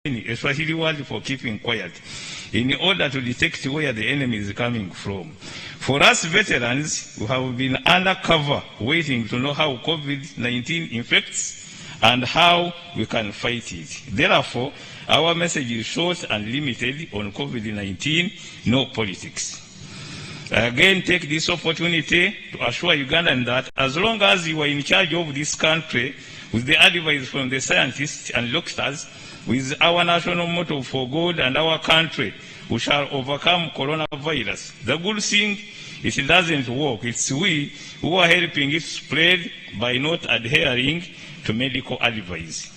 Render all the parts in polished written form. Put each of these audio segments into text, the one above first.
a Swahili word for keeping quiet, in order to detect where the enemy is coming from. For us veterans, we have been undercover waiting to know how COVID-19 infects and how we can fight it. Therefore, our message is short and limited on COVID-19, no politics. I again take this opportunity to assure Ugandans that as long as you are in charge of this country, with the advice from the scientists and doctors, with our national motto for God and our country, we shall overcome coronavirus. The good thing, it doesn't work. It's we who are helping it spread by not adhering to medical advice.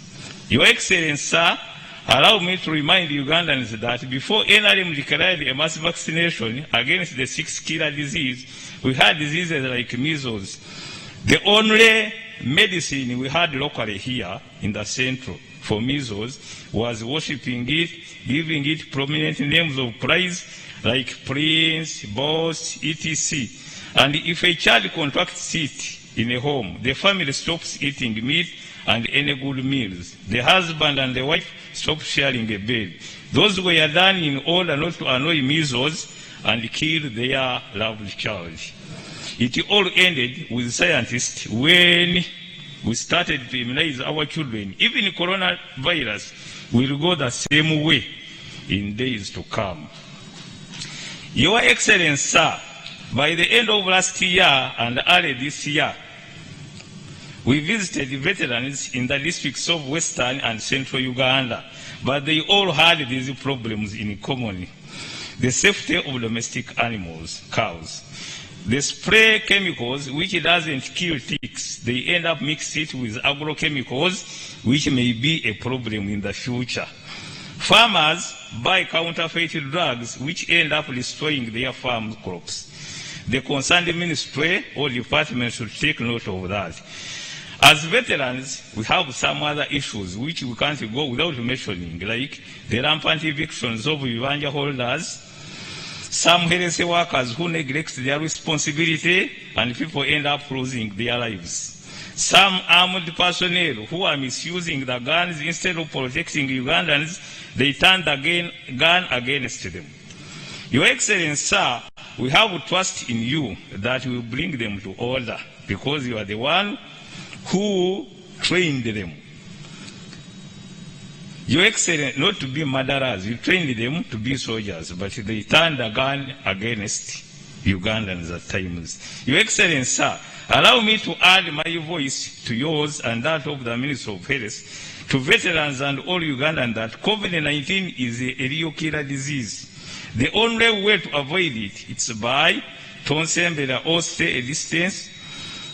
Your Excellency, sir, allow me to remind Ugandans that before NRM declared a mass vaccination against the 6 killer disease, we had diseases like measles. The only medicine we had locally here in the central for measles was worshipping it, giving it prominent names of praise like Prince, Boss, etc. And if a child contracts it in a home, the family stops eating meat and any good meals. The husband and the wife stop sharing a bed. Those were done in order not to annoy measles and kill their loved child. It all ended with scientists when we started to immunize our children. Even coronavirus will go the same way in days to come. Your Excellency, sir, by the end of last year and early this year, we visited veterans in the districts of Western and Central Uganda, but they all had these problems in common. The safety of domestic animals, cows. They spray chemicals which doesn't kill ticks. They end up mixing it with agrochemicals, which may be a problem in the future. Farmers buy counterfeit drugs which end up destroying their farm crops. The concerned ministry or department should take note of that. As veterans, we have some other issues which we can't go without mentioning, like the rampant evictions of Vivanja holders, some health workers who neglect their responsibility and people end up losing their lives. Some armed personnel who are misusing the guns instead of protecting Ugandans, they turn the gun against them. Your Excellency, sir, we have trust in you that you will bring them to order because you are the one who trained them. Your Excellency, not to be murderers, you trained them to be soldiers, but they turned the gun against Ugandans at times. Your Excellency, sir, allow me to add my voice to yours and that of the Minister of Health, to veterans and all Ugandans that COVID-19 is a real killer disease. The only way to avoid it is by tonsembera or stay a distance,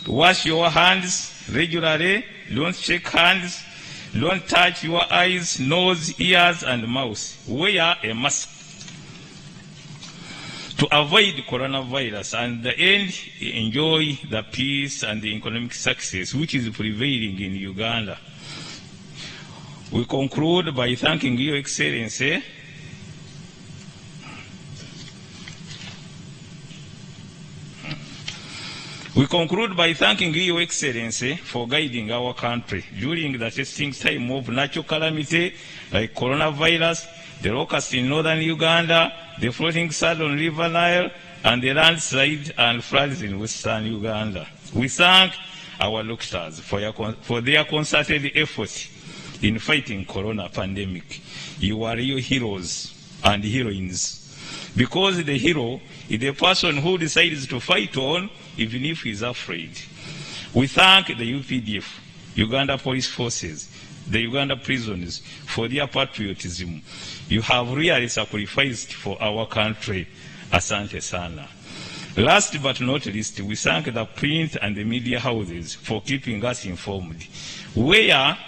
wash your hands regularly, don't shake hands, don't touch your eyes, nose, ears, and mouth. Wear a mask to avoid coronavirus and the end, enjoy the peace and the economic success which is prevailing in Uganda. We conclude by thanking Your Excellency We conclude by thanking Your Excellency for guiding our country during the testing time of natural calamity like coronavirus, the locust in northern Uganda, the floating sand on River Nile, and the landslide and floods in western Uganda. We thank our doctors for their concerted efforts in fighting corona pandemic. You are real heroes and heroines. Because the hero is the person who decides to fight on even if he is afraid. We thank the UPDF, Uganda Police Forces, the Uganda prisoners for their patriotism. You have really sacrificed for our country. Asante sana. Last but not least, we thank the print and the media houses for keeping us informed. Where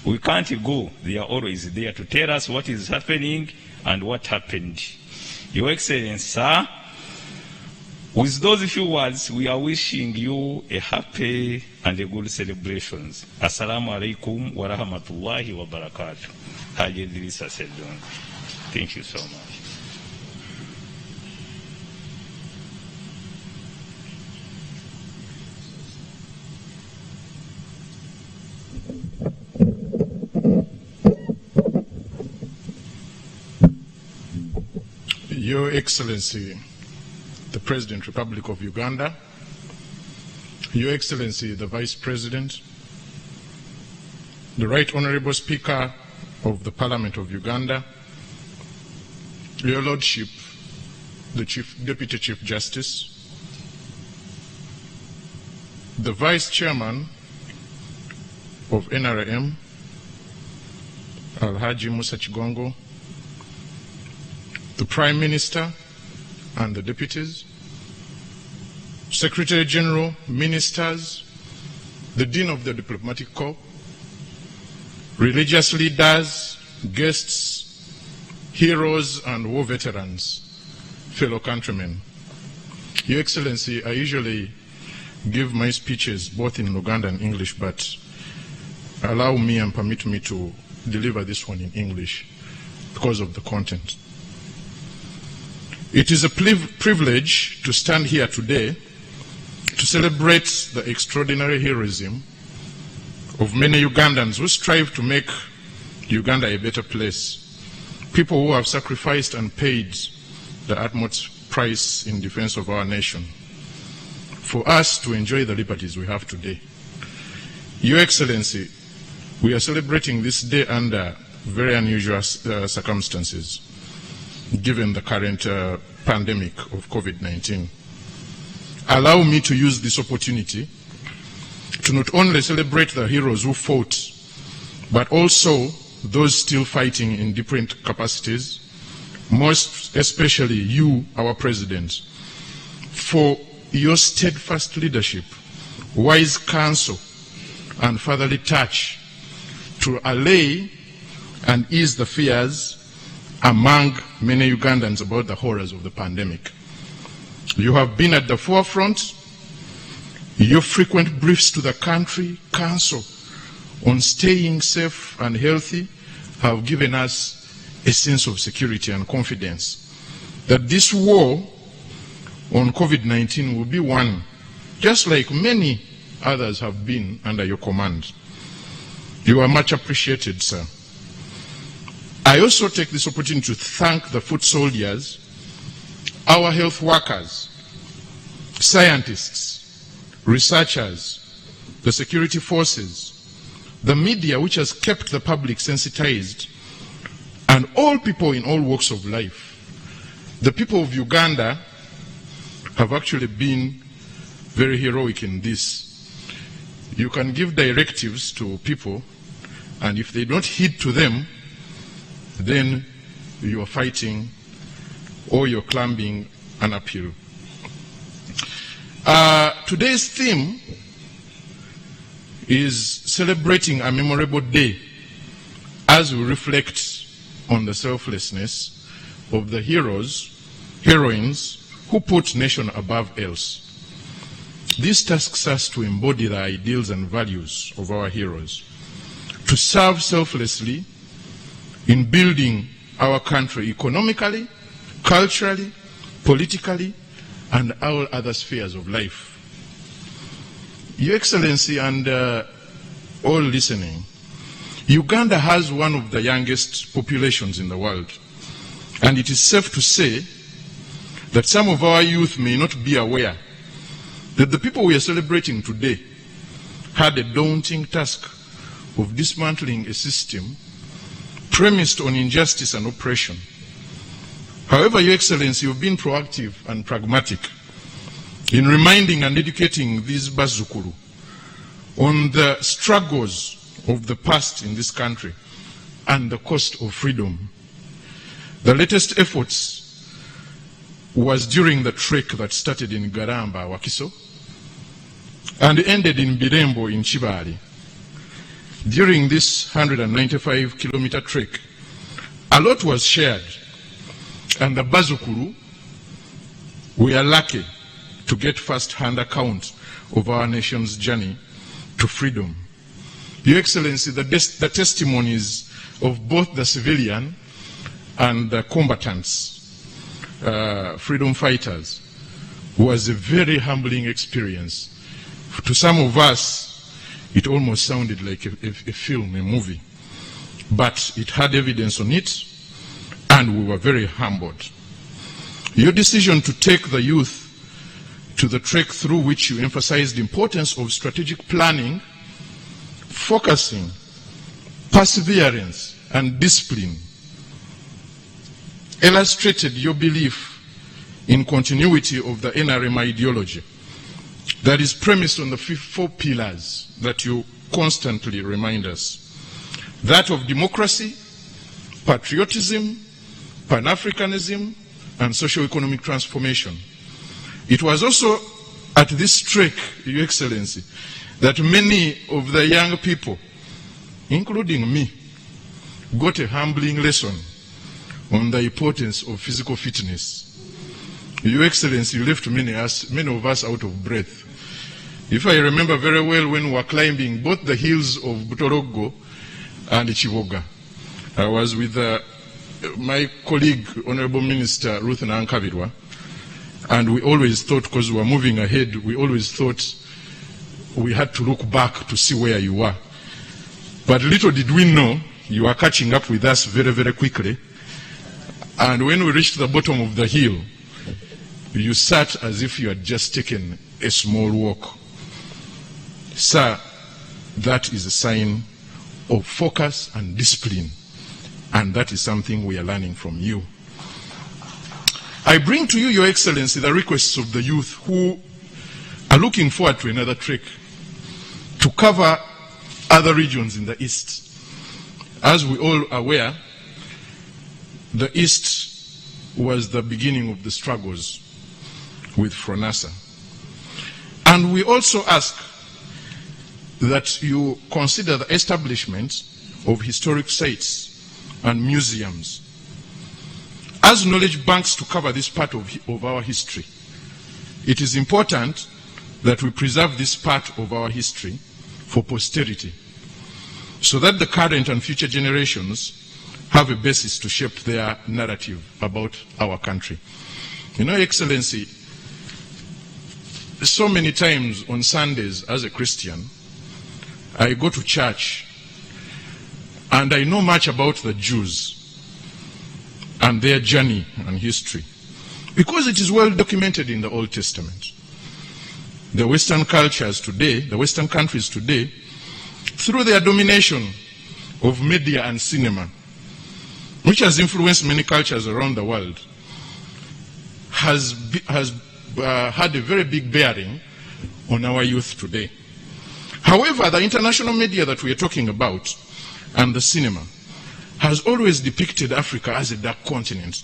we can't go, they are always there to tell us what is happening and what happened. Your Excellency, sir, with those few words, we are wishing you a happy and a good celebrations. Assalamu alaikum wa rahmatullahi wa barakatuh. Haji Idrissa Seddon. Thank you so much. Your Excellency, the President, Republic of Uganda, Your Excellency, the Vice President, the Right Honorable Speaker of the Parliament of Uganda, Your Lordship, the Deputy Chief Justice, the Vice Chairman of NRM, Alhaji Musa Chigongo, the Prime Minister and the deputies, Secretary General, ministers, the Dean of the Diplomatic Corps, religious leaders, guests, heroes and war veterans, fellow countrymen. Your Excellency, I usually give my speeches both in Luganda and English, but allow me and permit me to deliver this one in English because of the content. It is a privilege to stand here today to celebrate the extraordinary heroism of many Ugandans who strive to make Uganda a better place. People who have sacrificed and paid the utmost price in defense of our nation for us to enjoy the liberties we have today. Your Excellency, we are celebrating this day under very unusual circumstances, given the current pandemic of COVID-19. Allow me to use this opportunity to not only celebrate the heroes who fought, but also those still fighting in different capacities, most especially you, our President, for your steadfast leadership, wise counsel, and fatherly touch to allay and ease the fears among many Ugandans about the horrors of the pandemic. You have been at the forefront. Your frequent briefs to the country council on staying safe and healthy have given us a sense of security and confidence that this war on COVID-19 will be won, just like many others have been under your command. You are much appreciated, sir. I also take this opportunity to thank the foot soldiers, our health workers, scientists, researchers, the security forces, the media which has kept the public sensitized, and all people in all walks of life. The people of Uganda have actually been very heroic in this. You can give directives to people, and if they don't heed to them, then you are fighting or you're climbing an uphill. Today's theme is celebrating a memorable day as we reflect on the selflessness of the heroes, heroines who put nation above else. This tasks us to embody the ideals and values of our heroes, to serve selflessly in building our country economically, culturally, politically, and all other spheres of life. Your Excellency and all listening, Uganda has one of the youngest populations in the world, and it is safe to say that some of our youth may not be aware that the people we are celebrating today had a daunting task of dismantling a system premised on injustice and oppression. However, Your Excellency, you've been proactive and pragmatic in reminding and educating these Bazukulu on the struggles of the past in this country and the cost of freedom. The latest efforts was during the trek that started in Garamba, Wakiso, and ended in Birembo in Chibali. During this 195-kilometer trek, a lot was shared, and the Bazukulu were lucky to get first-hand account of our nation's journey to freedom. Your Excellency, the testimonies of both the civilian and the combatants, freedom fighters, was a very humbling experience. To some of us, it almost sounded like a film, a movie. But it had evidence on it, and we were very humbled. Your decision to take the youth to the trek through which you emphasized the importance of strategic planning, focusing, perseverance, and discipline illustrated your belief in continuity of the NRM ideology that is premised on the 4 pillars that you constantly remind us. That of democracy, patriotism, Pan-Africanism, and socio-economic transformation. It was also at this trek, Your Excellency, that many of the young people, including me, got a humbling lesson on the importance of physical fitness. Your Excellency, you left many of us out of breath. If I remember very well, when we were climbing both the hills of Butorogo and Chivoga, I was with my colleague, Honorable Minister Ruth Nankabirwa, and we always thought, because we were moving ahead, we always thought we had to look back to see where you were. But little did we know, you were catching up with us very, very quickly. And when we reached the bottom of the hill, you sat as if you had just taken a small walk. Sir, that is a sign of focus and discipline. And that is something we are learning from you. I bring to you, Your Excellency, the requests of the youth who are looking forward to another trek to cover other regions in the East. As we all are aware, the East was the beginning of the struggles with FRONASA. And we also ask that you consider the establishment of historic sites and museums as knowledge banks to cover this part of our history. It is important that we preserve this part of our history for posterity, so that the current and future generations have a basis to shape their narrative about our country. You know, Excellency, so many times on Sundays as a Christian, I go to church and I know much about the Jews and their journey and history, because it is well documented in the Old Testament. The Western cultures today, the Western countries today, through their domination of media and cinema, which has influenced many cultures around the world, has had a very big bearing on our youth today. However, the international media that we are talking about and the cinema has always depicted Africa as a dark continent.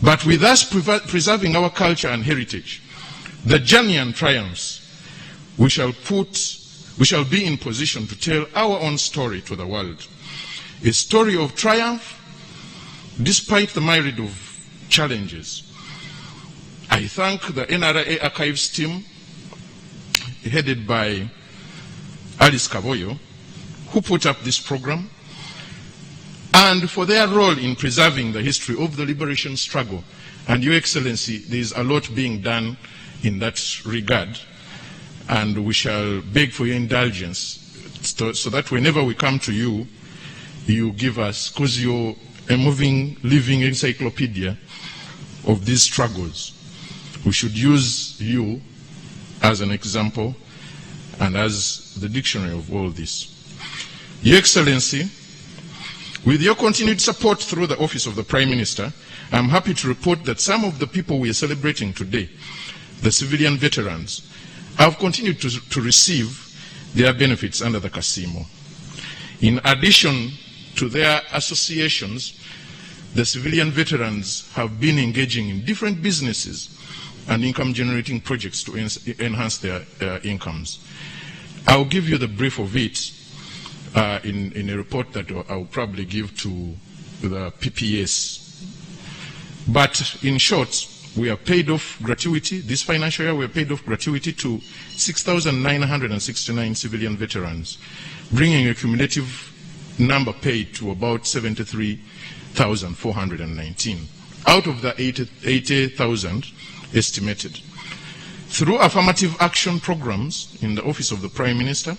But with us preserving our culture and heritage, the journey and triumphs, we shall be in position to tell our own story to the world. A story of triumph despite the myriad of challenges. I thank the NRA Archives team, headed by Alice Kaboyo, who put up this program, and for their role in preserving the history of the liberation struggle. And Your Excellency, there is a lot being done in that regard, and we shall beg for your indulgence so that whenever we come to you, you give us, because you're a moving, living encyclopedia of these struggles. We should use you as an example and as the dictionary of all this. Your Excellency, with your continued support through the Office of the Prime Minister, I'm happy to report that some of the people we are celebrating today, the civilian veterans, have continued to receive their benefits under the Kasimo. In addition to their associations, the civilian veterans have been engaging in different businesses and income-generating projects to enhance their incomes. I'll give you the brief of it in a report that I'll probably give to the PPS. But in short, we have paid off gratuity. This financial year, we have paid off gratuity to 6,969 civilian veterans, bringing a cumulative number paid to about 73,419 out of the 80,000 estimated. Through affirmative action programs in the Office of the Prime Minister,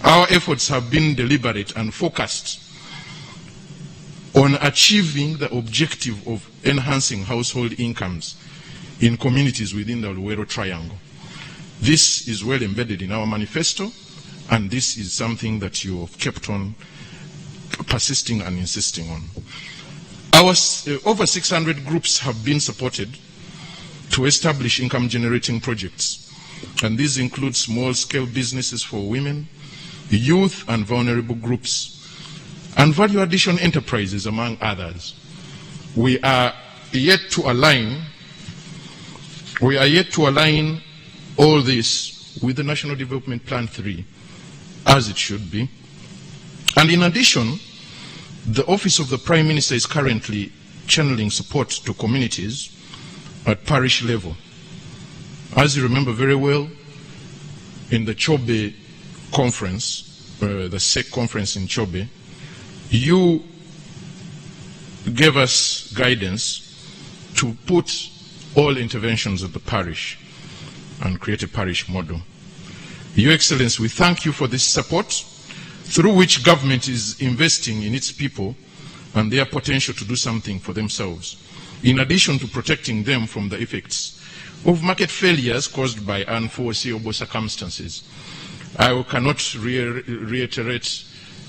our efforts have been deliberate and focused on achieving the objective of enhancing household incomes in communities within the Luwero Triangle. This is well embedded in our manifesto, and this is something that you have kept on persisting and insisting on. Our over 600 groups have been supported to establish income-generating projects, and these include small-scale businesses for women, youth and vulnerable groups, and value addition enterprises, among others. We are yet to align all this with the National Development Plan 3, as it should be. And in addition, the Office of the Prime Minister is currently channeling support to communities at parish level. As you remember very well, in the Chobe conference, the SEC conference in Chobe, you gave us guidance to put all interventions at the parish and create a parish model. Your Excellency, we thank you for this support, through which government is investing in its people and their potential to do something for themselves, in addition to protecting them from the effects of market failures caused by unforeseeable circumstances. I cannot reiterate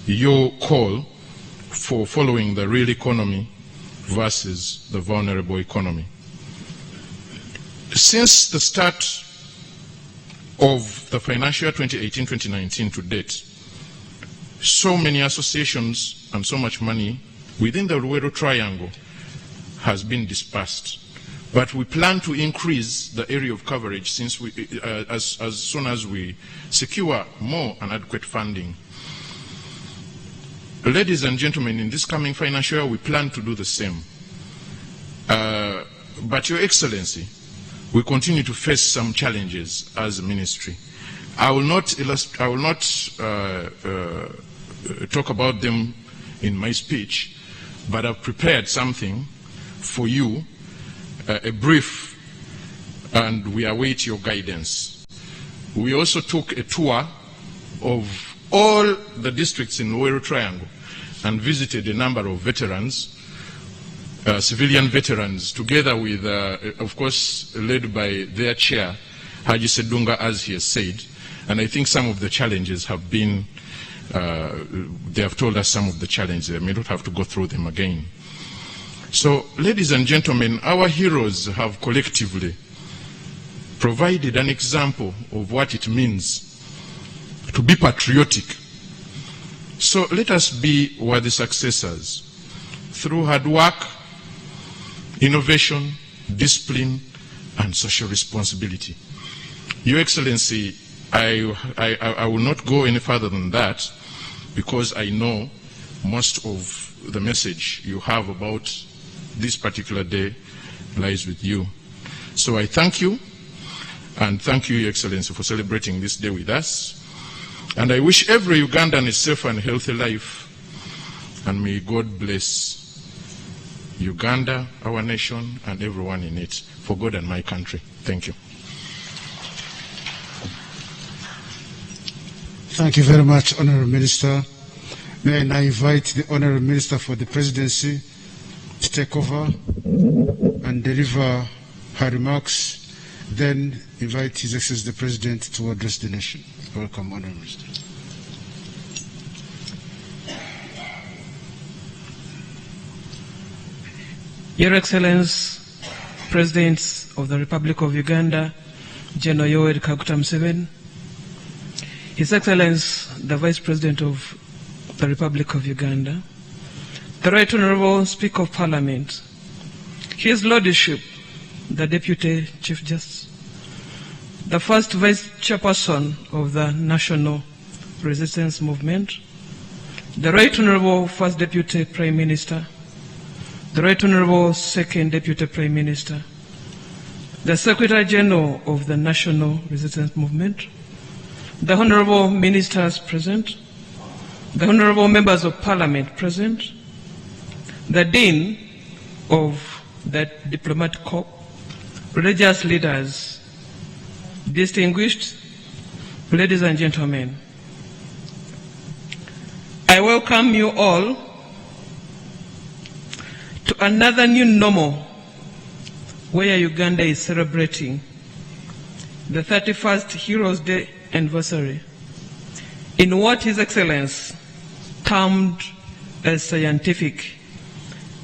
your call for following the real economy versus the vulnerable economy. Since the start of the financial year 2018-2019 to date, so many associations and so much money within the Luwero Triangle has been dispersed. But we plan to increase the area of coverage since as soon as we secure more and adequate funding. Ladies and gentlemen, in this coming financial year, we plan to do the same. But Your Excellency, we continue to face some challenges as a ministry. I will not talk about them in my speech, but I've prepared something for you, a brief, and we await your guidance. We also took a tour of all the districts in Luwero Triangle and visited a number of veterans, civilian veterans, together with, of course, led by their chair, Haji Sedunga, as he has said. And I think some of the challenges have been, they have told us some of the challenges. I may not have to go through them again. So, ladies and gentlemen, our heroes have collectively provided an example of what it means to be patriotic. So let us be worthy successors through hard work, innovation, discipline, and social responsibility. Your Excellency, I will not go any further than that, because I know most of the message you have about this particular day lies with you. So I thank you, and thank you, Your Excellency, for celebrating this day with us. And I wish every Ugandan a safe and healthy life, and may God bless Uganda, our nation, and everyone in it, for God and my country. Thank you. Thank you very much, Honourable Minister. May I now invite the Honourable Minister for the Presidency to take over and deliver her remarks, then invite His Excellency the President to address the nation. Welcome, Honourable Minister. Your Excellency, Presidents of the Republic of Uganda, General Yoweri Kaguta Museveni, His Excellency, the Vice President of the Republic of Uganda, the Right Honourable Speaker of Parliament, His Lordship, the Deputy Chief Justice, the First Vice Chairperson of the National Resistance Movement, the Right Honourable First Deputy Prime Minister, the Right Honourable Second Deputy Prime Minister, the Secretary General of the National Resistance Movement, the Honourable Ministers present, the Honourable Members of Parliament present, the Dean of the Diplomatic Corps, religious leaders, distinguished ladies and gentlemen, I welcome you all to another new normal where Uganda is celebrating the 31st Heroes Day anniversary in what His Excellency termed as scientific,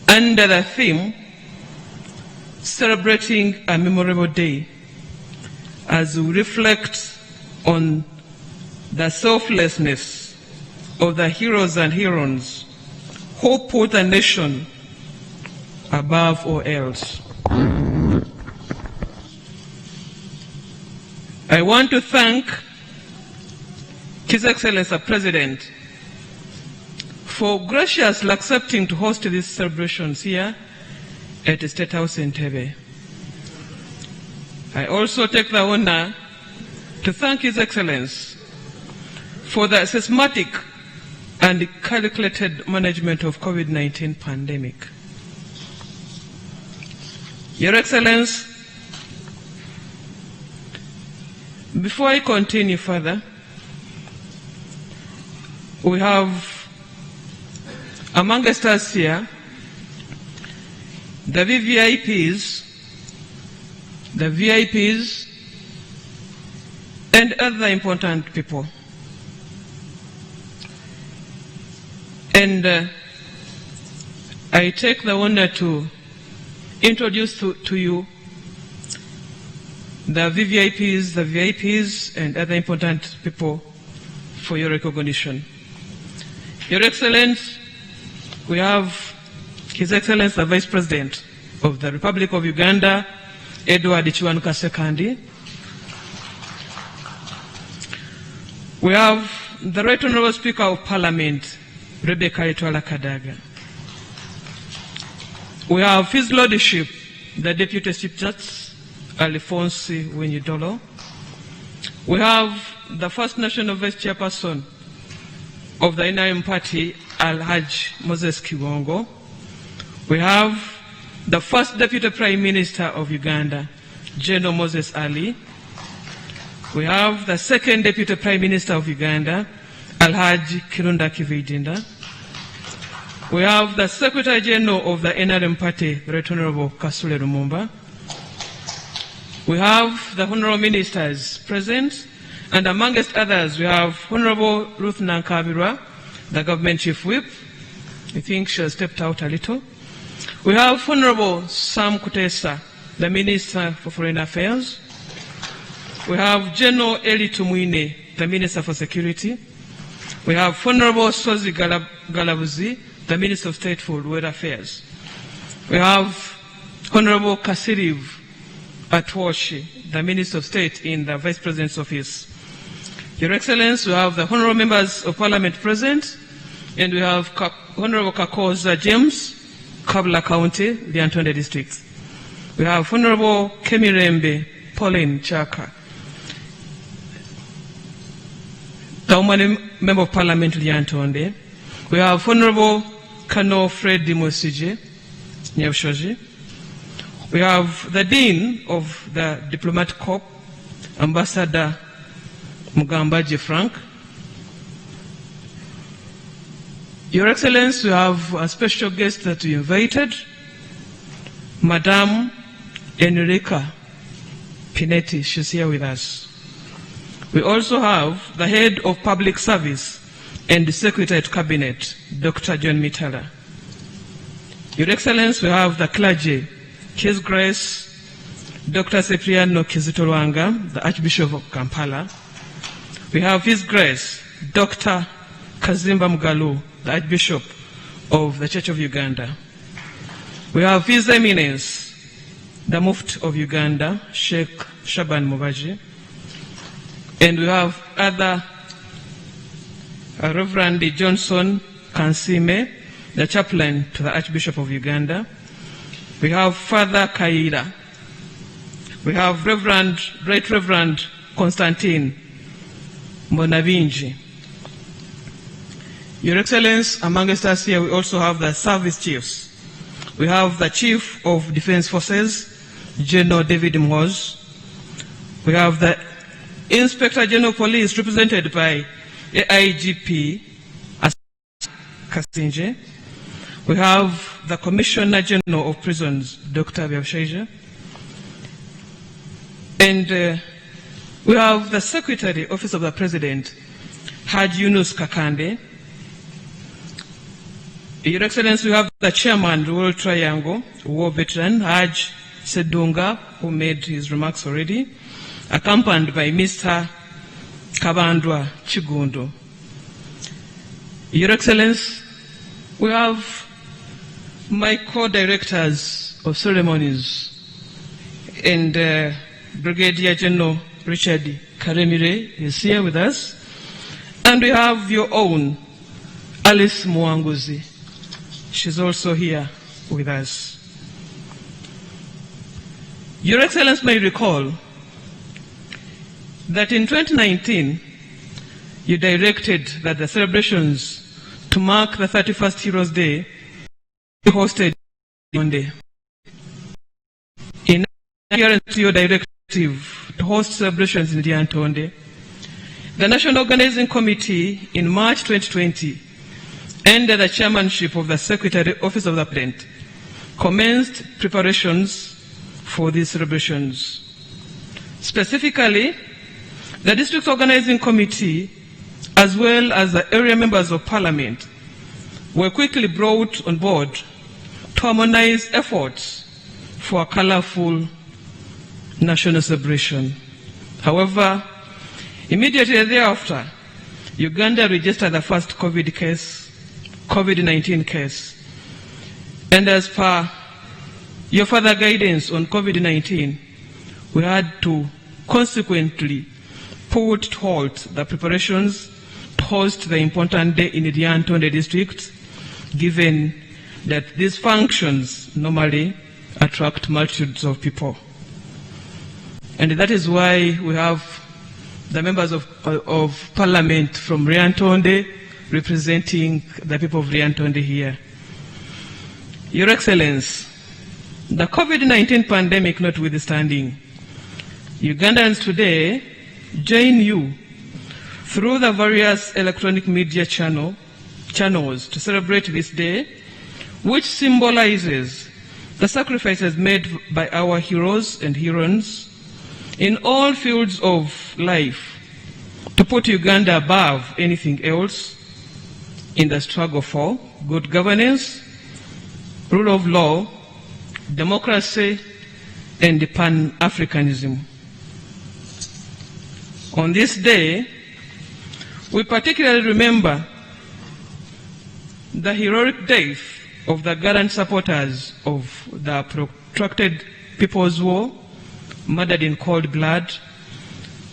under the theme Celebrating a Memorable Day, as we reflect on the selflessness of the heroes and heroines who put the nation above all else. I want to thank His Excellency the President for graciously accepting to host these celebrations here at the State House in Entebbe. I also take the honor to thank His Excellency for the systematic and calculated management of COVID-19 pandemic. Your Excellency, before I continue further, we have amongst us here the VIPs, and other important people. And I take the honor to introduce to you the VIPs, and other important people for your recognition. Your Excellency, we have His Excellency the Vice President of the Republic of Uganda, Edward Kiwanuka II. We have the Right Honourable Speaker of Parliament, Rebecca Etwala Kadaga. We have His Lordship, the Deputy Chief Justice, Alphonse Winyidolo. We have the First National Vice Chairperson of the NRM Party, Alhaj Moses Kibongo. We have the First Deputy Prime Minister of Uganda, General Moses Ali. We have the Second Deputy Prime Minister of Uganda, Alhaji Kirunda Kividinda. We have the Secretary General of the NRM Party, Right Honourable Kasule Lumumba. We have the Honourable Ministers present, and amongst others, we have Honourable Ruth Nankabirwa, the Government Chief Whip. I think she has stepped out a little. We have Honourable Sam Kutesa, the Minister for Foreign Affairs. We have General Eli Tumwine, the Minister for Security. We have Honourable Sozi Galabuzi, the Minister of State for World Affairs. We have Honourable Kasiriv Atwoshi, the Minister of State in the Vice President's Office. Your Excellency, we have the Honourable Members of Parliament present, and we have Honourable Kakoza James, Kabla County, the Antonde District. We have Honourable Kemirembe Pauline Chaka, the woman Member of Parliament, the Antonde. We have Honourable Kano Fred Dimosije, Nyavshoji. We have the Dean of the Diplomatic Corps, Ambassador Mugambaji Frank. Your Excellency, we have a special guest that we invited, Madame Enrica Pinetti. She's here with us. We also have the Head of Public Service and the Secretary to Cabinet, Dr. John Mitala. Your Excellency, we have the clergy, His Grace Dr. Cipriano Kizito-Lwanga, the Archbishop of Kampala. We have His Grace Dr. Kazimba Mugalu, the Archbishop of the Church of Uganda. We have His Eminence, the Mufti of Uganda, Sheikh Shaban Mubaji. And we have other Reverend Johnson Kansime, the chaplain to the Archbishop of Uganda. We have Father Kaira. We have Right Reverend Constantine Monavinji. Your Excellency, amongst us here, we also have the service chiefs. We have the Chief of Defense Forces, General David Mhoz. We have the Inspector General of Police, represented by AIGP Kasinje. we have the Commissioner General of Prisons, Dr. Byabashaija, and we have the Secretary, Office of the President, Haj Yunus Kakande. Your Excellency, we have the Chairman, Royal Triangle, War Veteran, Haj Sedunga, who made his remarks already, accompanied by Mr. Kabandwa Chigundo. Your Excellency, we have my co-directors of ceremonies and Brigadier General Richard Karemire is here with us. And we have your own Alice Mwanguzi. She's also here with us. Your Excellency may recall that in 2019, you directed that the celebrations to mark the 31st Heroes Day be hosted on day. In adherence to your directive to host celebrations in Lyantonde, the National Organizing Committee in March 2020, under the chairmanship of the Secretary, Office of the President, commenced preparations for these celebrations. Specifically, the District Organizing Committee, as well as the area members of Parliament, were quickly brought on board to harmonize efforts for a colorful national celebration. However, immediately thereafter, Uganda registered the first COVID-19 case. And as per your further guidance on COVID-19, we had to consequently put to halt the preparations to host the important day in the Lyantonde district, given that these functions normally attract multitudes of people. And that is why we have the members of Parliament from Lyantonde representing the people of Lyantonde here. Your Excellency, the COVID-19 pandemic notwithstanding, Ugandans today join you through the various electronic media channels to celebrate this day, which symbolizes the sacrifices made by our heroes and heroines in all fields of life to put Uganda above anything else in the struggle for good governance, rule of law, democracy, and Pan-Africanism. On this day, we particularly remember the heroic death of the gallant supporters of the protracted People's War, murdered in cold blood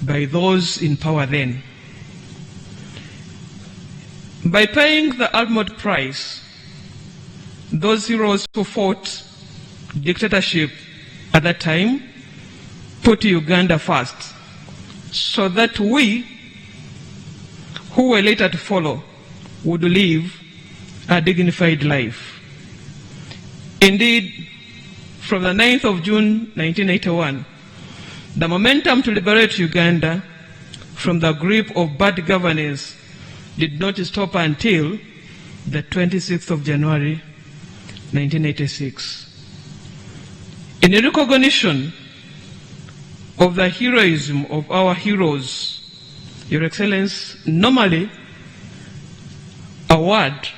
by those in power then. By paying the ultimate price, those heroes who fought dictatorship at that time put Uganda first, so that we, who were later to follow, would live a dignified life. Indeed, from the 9th of June 1981, the momentum to liberate Uganda from the grip of bad governance did not stop until the 26th of January 1986. In recognition of the heroism of our heroes, Your Excellency normally award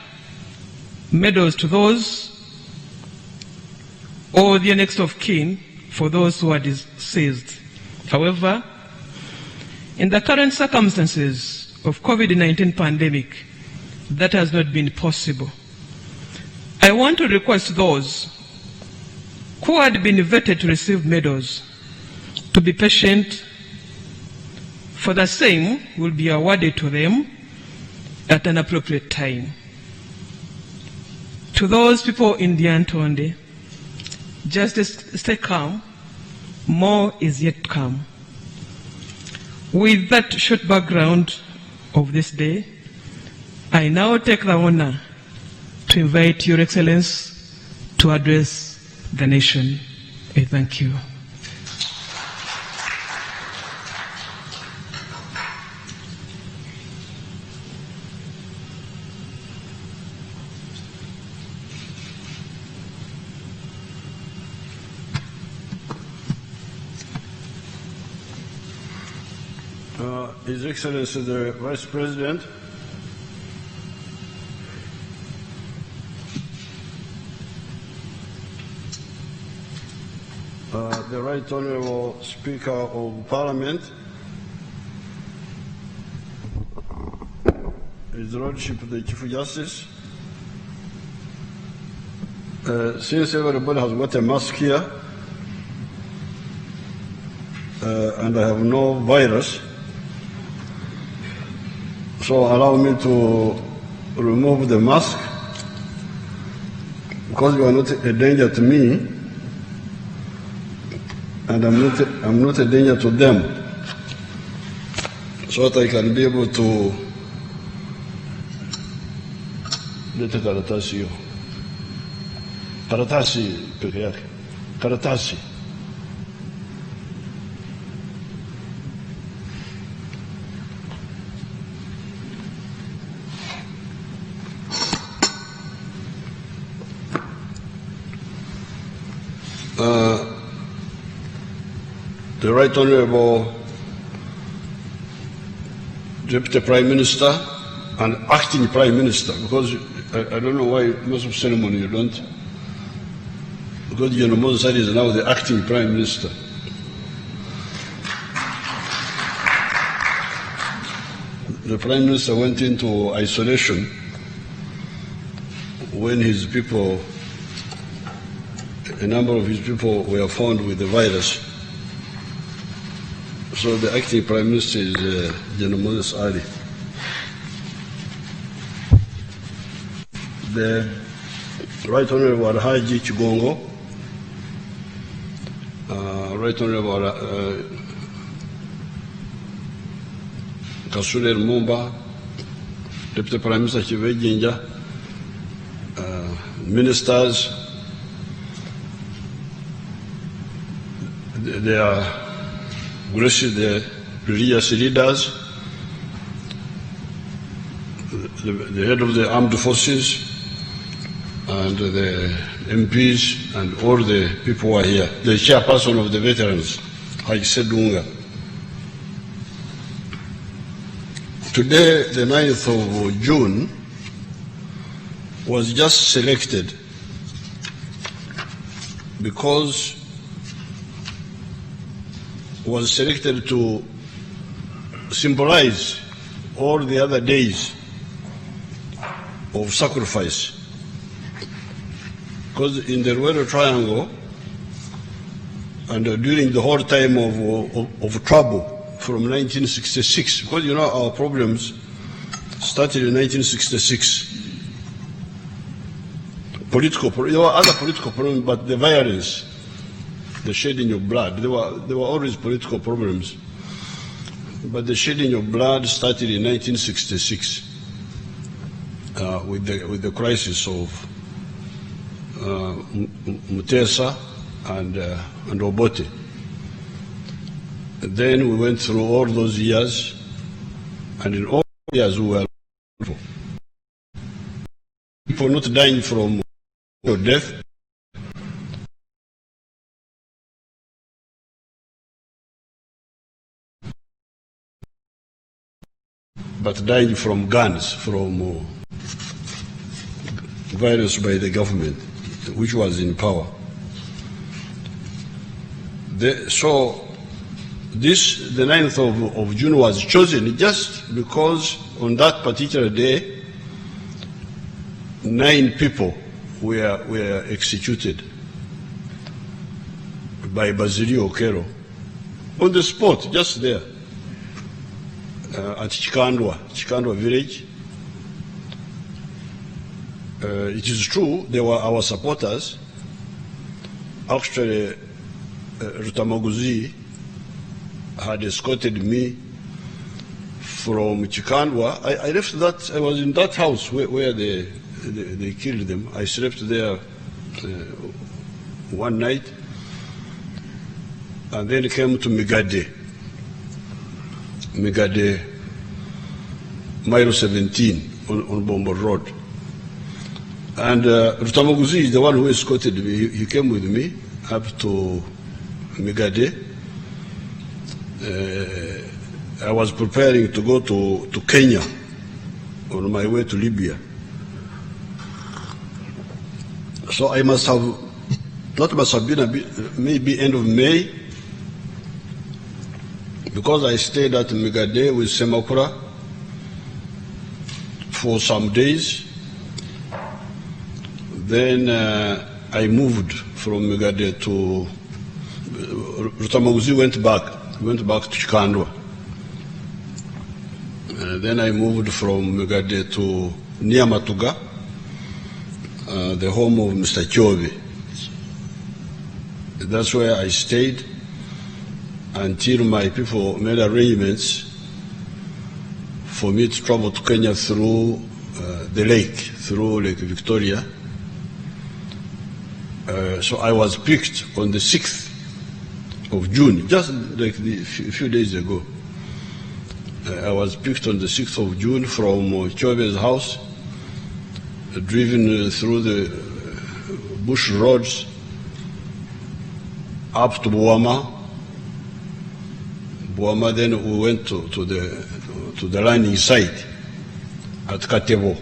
medals to those or the next of kin for those who are deceased. However, in the current circumstances of COVID-19 pandemic, that has not been possible. I want to request those who had been vetted to receive medals to be patient, for the same will be awarded to them at an appropriate time. To those people in Lyantonde, just stay calm, more is yet to come. With that short background of this day, I now take the honor to invite Your Excellency to address the nation. I thank you. His Excellency the Vice President, the Right Honorable Speaker of Parliament, His Lordship the Chief Justice, since everybody has got a mask here, and I have no virus, so allow me to remove the mask, because you are not a danger to me, and I'm not a danger to them, so that I can be able to lete karatasi hiyo. Karatasi peke yake. Karatasi. The Right Honorable Deputy Prime Minister and Acting Prime Minister, because I don't know why most of ceremony you don't, because General Moses is now the Acting Prime Minister. The Prime Minister went into isolation when his people, a number of his people were found with the virus. So the Acting Prime Minister is General Moses Ali. The Right Honorable Alhaji Chigongo, Right Honorable Kasule Lumumba, Deputy Prime Minister Chive Jinja, ministers, they are gracious, the religious leaders, the head of the armed forces, and the MPs, and all the people who are here. The chairperson of the veterans, Haji Sedunga. Today, the 9th of June, was just selected because was selected to symbolize all the other days of sacrifice. Because in the Ruwero Triangle, and during the whole time of trouble from 1966, because you know our problems started in 1966. There were other political problems, but the violence, the shedding of blood, there were always political problems. But the shedding of blood started in 1966 with the crisis of Mutesa and Obote. Then we went through all those years, and in all years we were people not dying from death, but dying from guns, from violence by the government, which was in power. So this, the 9th of June was chosen just because on that particular day, 9 people were executed by Basilio Okero on the spot, just there, at Chikandwa village. It is true, they were our supporters. Actually, Rutamaguzi had escorted me from Chikandwa. I left that, I was in that house where they killed them. I slept there one night, and then came to Migade, mile 17 on Bombo Road. And Rutamaguzi is the one who escorted me. He came with me up to Migade. I was preparing to go to Kenya on my way to Libya. So I must have, been maybe end of May, because I stayed at Megade with Semakura for some days. Then I moved from Megade to Rutamaguzi, went back to Chikandwa. Then I moved from Megade to Nyamatuga, the home of Mr. Chobe. That's where I stayed until my people made arrangements for me to travel to Kenya through the lake, through Lake Victoria. So I was picked on the 6th of June, just like a few days ago. I was picked on the 6th of June from Chobe's house, driven through the bush roads up to Buama. Buama, then we went to the landing site at Katebo.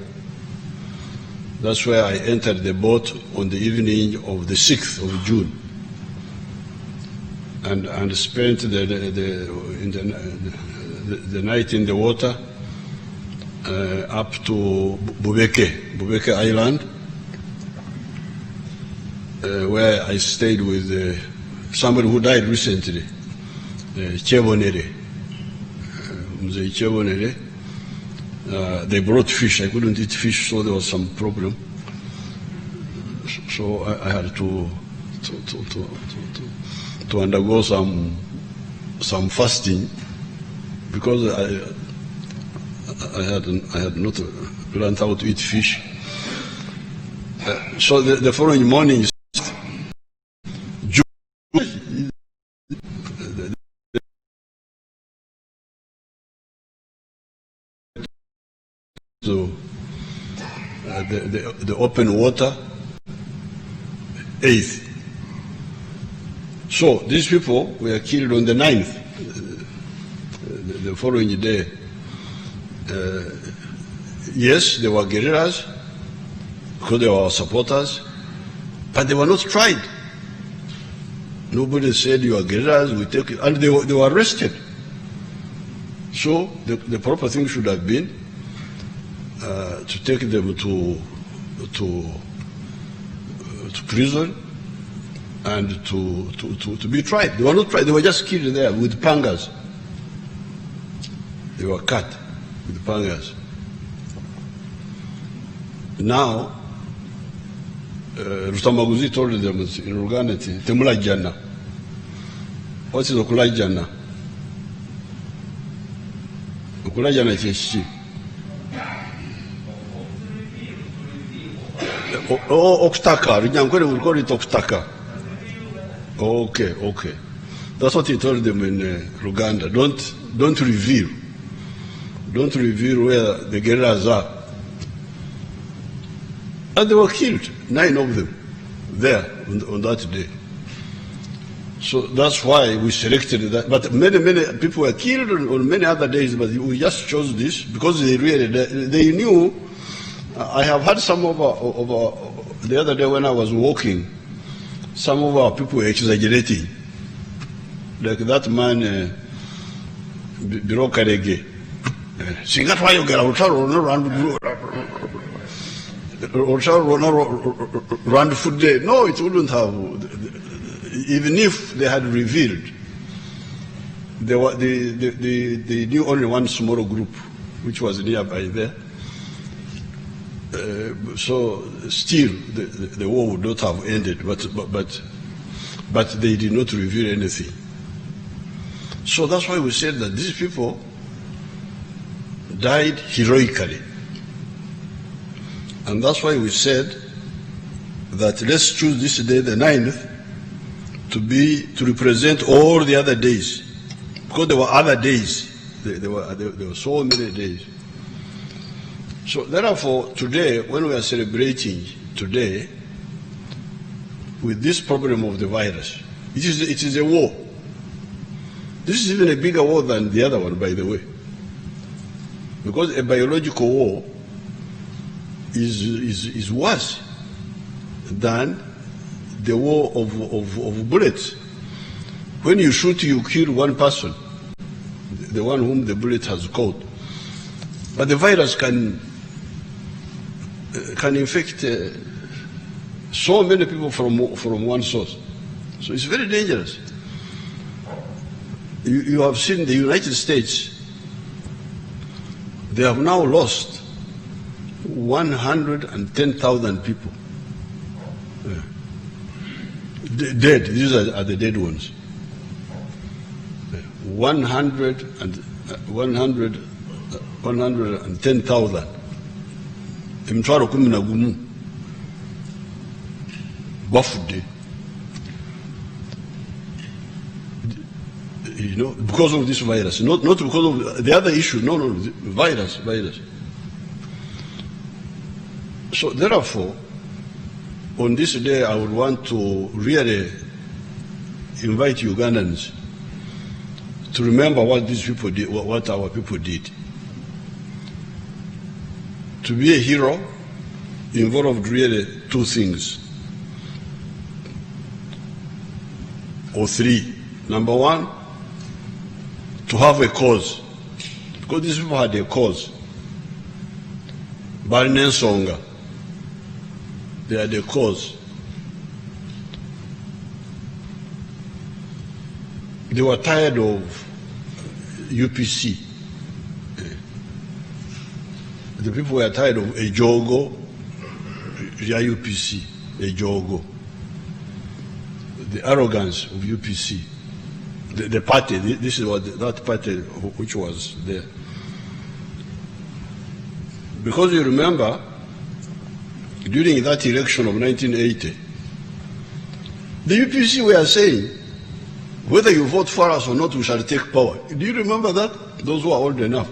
That's where I entered the boat on the evening of the 6th of June, and spent the night in the water up to Bubeke Island, where I stayed with somebody who died recently, Chebonere. Chebonere. They brought fish. I couldn't eat fish, so there was some problem. So I had to undergo some fasting, because I had not learned how to eat fish. So the following morning, to the open water, 8th. So these people were killed on the 9th, the following day. Yes, they were guerrillas, because they were our supporters, but they were not tried. Nobody said you are guerrillas, we take it, and they were arrested. So the proper thing should have been to take them to prison and to be tried. They were not tried, they were just killed there with pangas. They were cut with pangas. Now, Rutamaguzi told them in Ruganeti, Temula Jana. What is Okula Jana? Okula Jana is Oktaka. Runyankore will call it Oktaka. Okay. That's what he told them in Ruganda. Don't reveal. Don't reveal where the guerrillas are. And they were killed, 9 of them, there on that day. So that's why we selected that. But many people were killed on many other days, but we just chose this because they knew. I have had some of the other day when I was walking, some of our people were exaggerating. Like that man, Biro Karege. Run food day. No, it wouldn't have. Even if they had revealed, they knew only one small group, which was nearby there. So still, the war would not have ended. But they did not reveal anything. So that's why we said that these people died heroically. And that's why we said that let's choose this day, the 9th, to represent all the other days. Because there were other days. There were so many days. So therefore, today, when we are celebrating today, with this problem of the virus, it is a war. This is even a bigger war than the other one, by the way. Because a biological war is worse than the war of bullets. When you shoot, you kill one person, the one whom the bullet has caught. But the virus can infect so many people from one source. So it's very dangerous. You have seen the United States, they have now lost 110,000 people. Dead, these are the dead ones. 110,000. Emitwalo 11 bafudde. You know, because of this virus, not because of the other issue. No, virus. So therefore, on this day, I would want to really invite Ugandans to remember what these people did, what our people did. To be a hero involved really two things, or three. Number one, to have a cause, because these people had a cause. Barine Nsonga, they had a cause. They were tired of UPC. The people were tired of Ejogo, UPC, Ejogo. The arrogance of UPC. The party, this is what that party which was there. Because you remember, during that election of 1980, the UPC were saying, whether you vote for us or not, we shall take power. Do you remember that? Those who are old enough.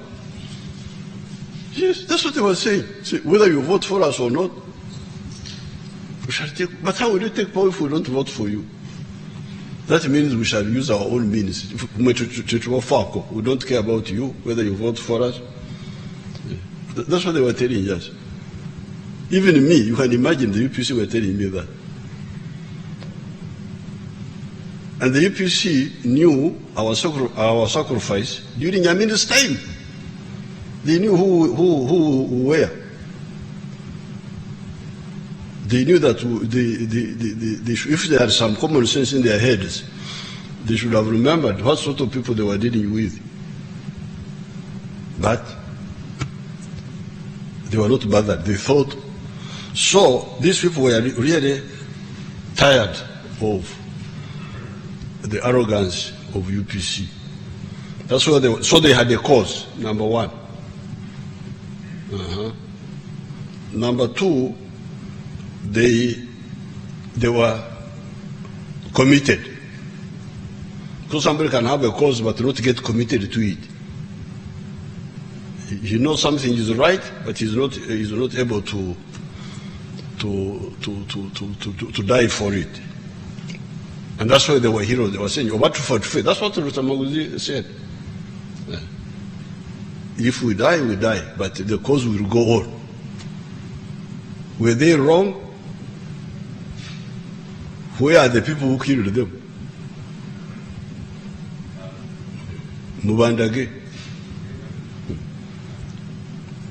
Yes, that's what they were saying. See, whether you vote for us or not, we shall take. But how will you take power if we don't vote for you? That means we shall use our own means. We don't care about you, whether you vote for us. That's what they were telling us. Even me, you can imagine the UPC were telling me that. And the UPC knew our sacrifice during Amin's time. They knew who were. They knew that if they had some common sense in their heads, they should have remembered what sort of people they were dealing with. But they were not bothered. They thought. So these people were really tired of the arrogance of UPC. That's why so they had a cause, number one. Number two, they were committed. So somebody can have a cause but not get committed to it. He knows something is right, but he's not able to die for it. And that's why they were heroes. They were saying, what for faith? That's what Rutamaguzi said. If we die, we die, but the cause will go on. Were they wrong? Where are the people who killed them? Mubandage.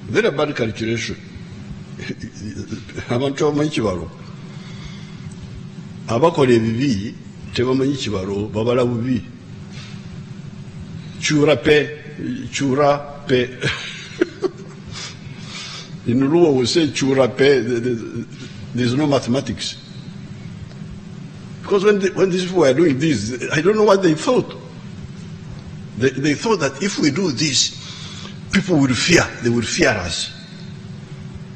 Very bad calculation. Abantu bamanyi kibalo. Abakola ebibi tebamanyi kibalo, babala bubi. Chura pe. In Luo we say chura pe. There's no mathematics. Because when these people were doing this, I don't know what they thought. They thought that if we do this, people will fear. They will fear us.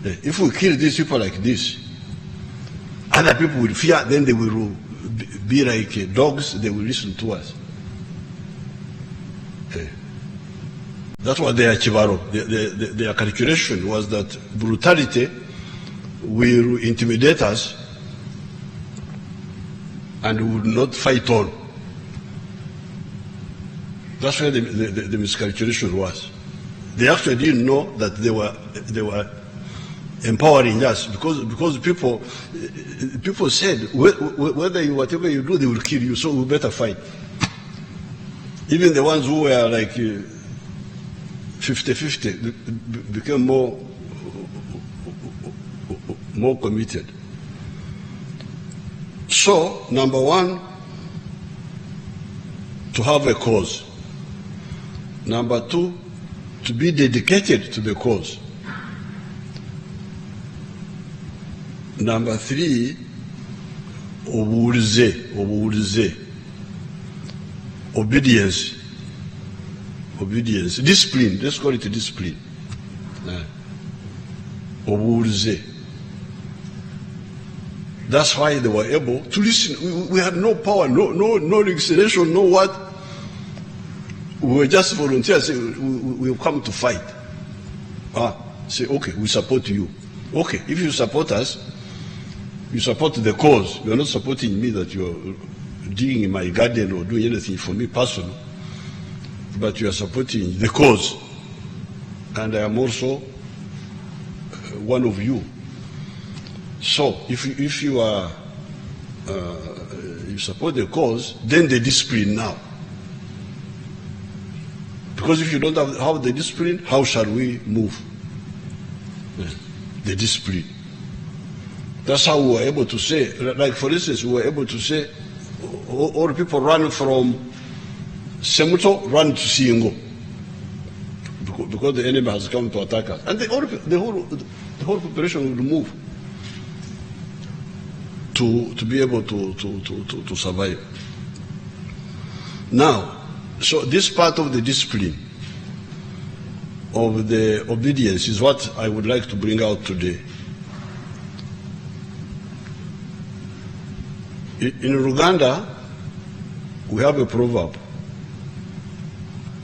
If we kill these people like this, other people will fear. Then they will be like dogs. They will listen to us. That's what their chivaro, their calculation was that brutality will intimidate us and we will not fight on. That's where the miscalculation was. They actually didn't know that they were empowering us because people said whether whatever you do, they will kill you, so we better fight. Even the ones who were like 50-50 became more committed. So, number one, to have a cause. Number two, to be dedicated to the cause. Number three, obedience. Discipline, let's call it discipline. That's why they were able to listen. We had no power, no legislation, no what. We were just volunteers saying we've come to fight. Say, okay, we support you. Okay, if you support us, you support the cause. You are not supporting me that you are digging in my garden or doing anything for me personally, but you are supporting the cause. And I am also one of you. So if you are you support the cause, then the discipline now. Because if you don't have the discipline, how shall we move? The discipline. That's how we were able to say, like for instance, we were able to say, all people run from Semuto, run to Siengo. Because the enemy has come to attack us. And the whole population will move to be able to survive. Now, so this part of the discipline, of the obedience, is what I would like to bring out today. In Uganda, we have a proverb.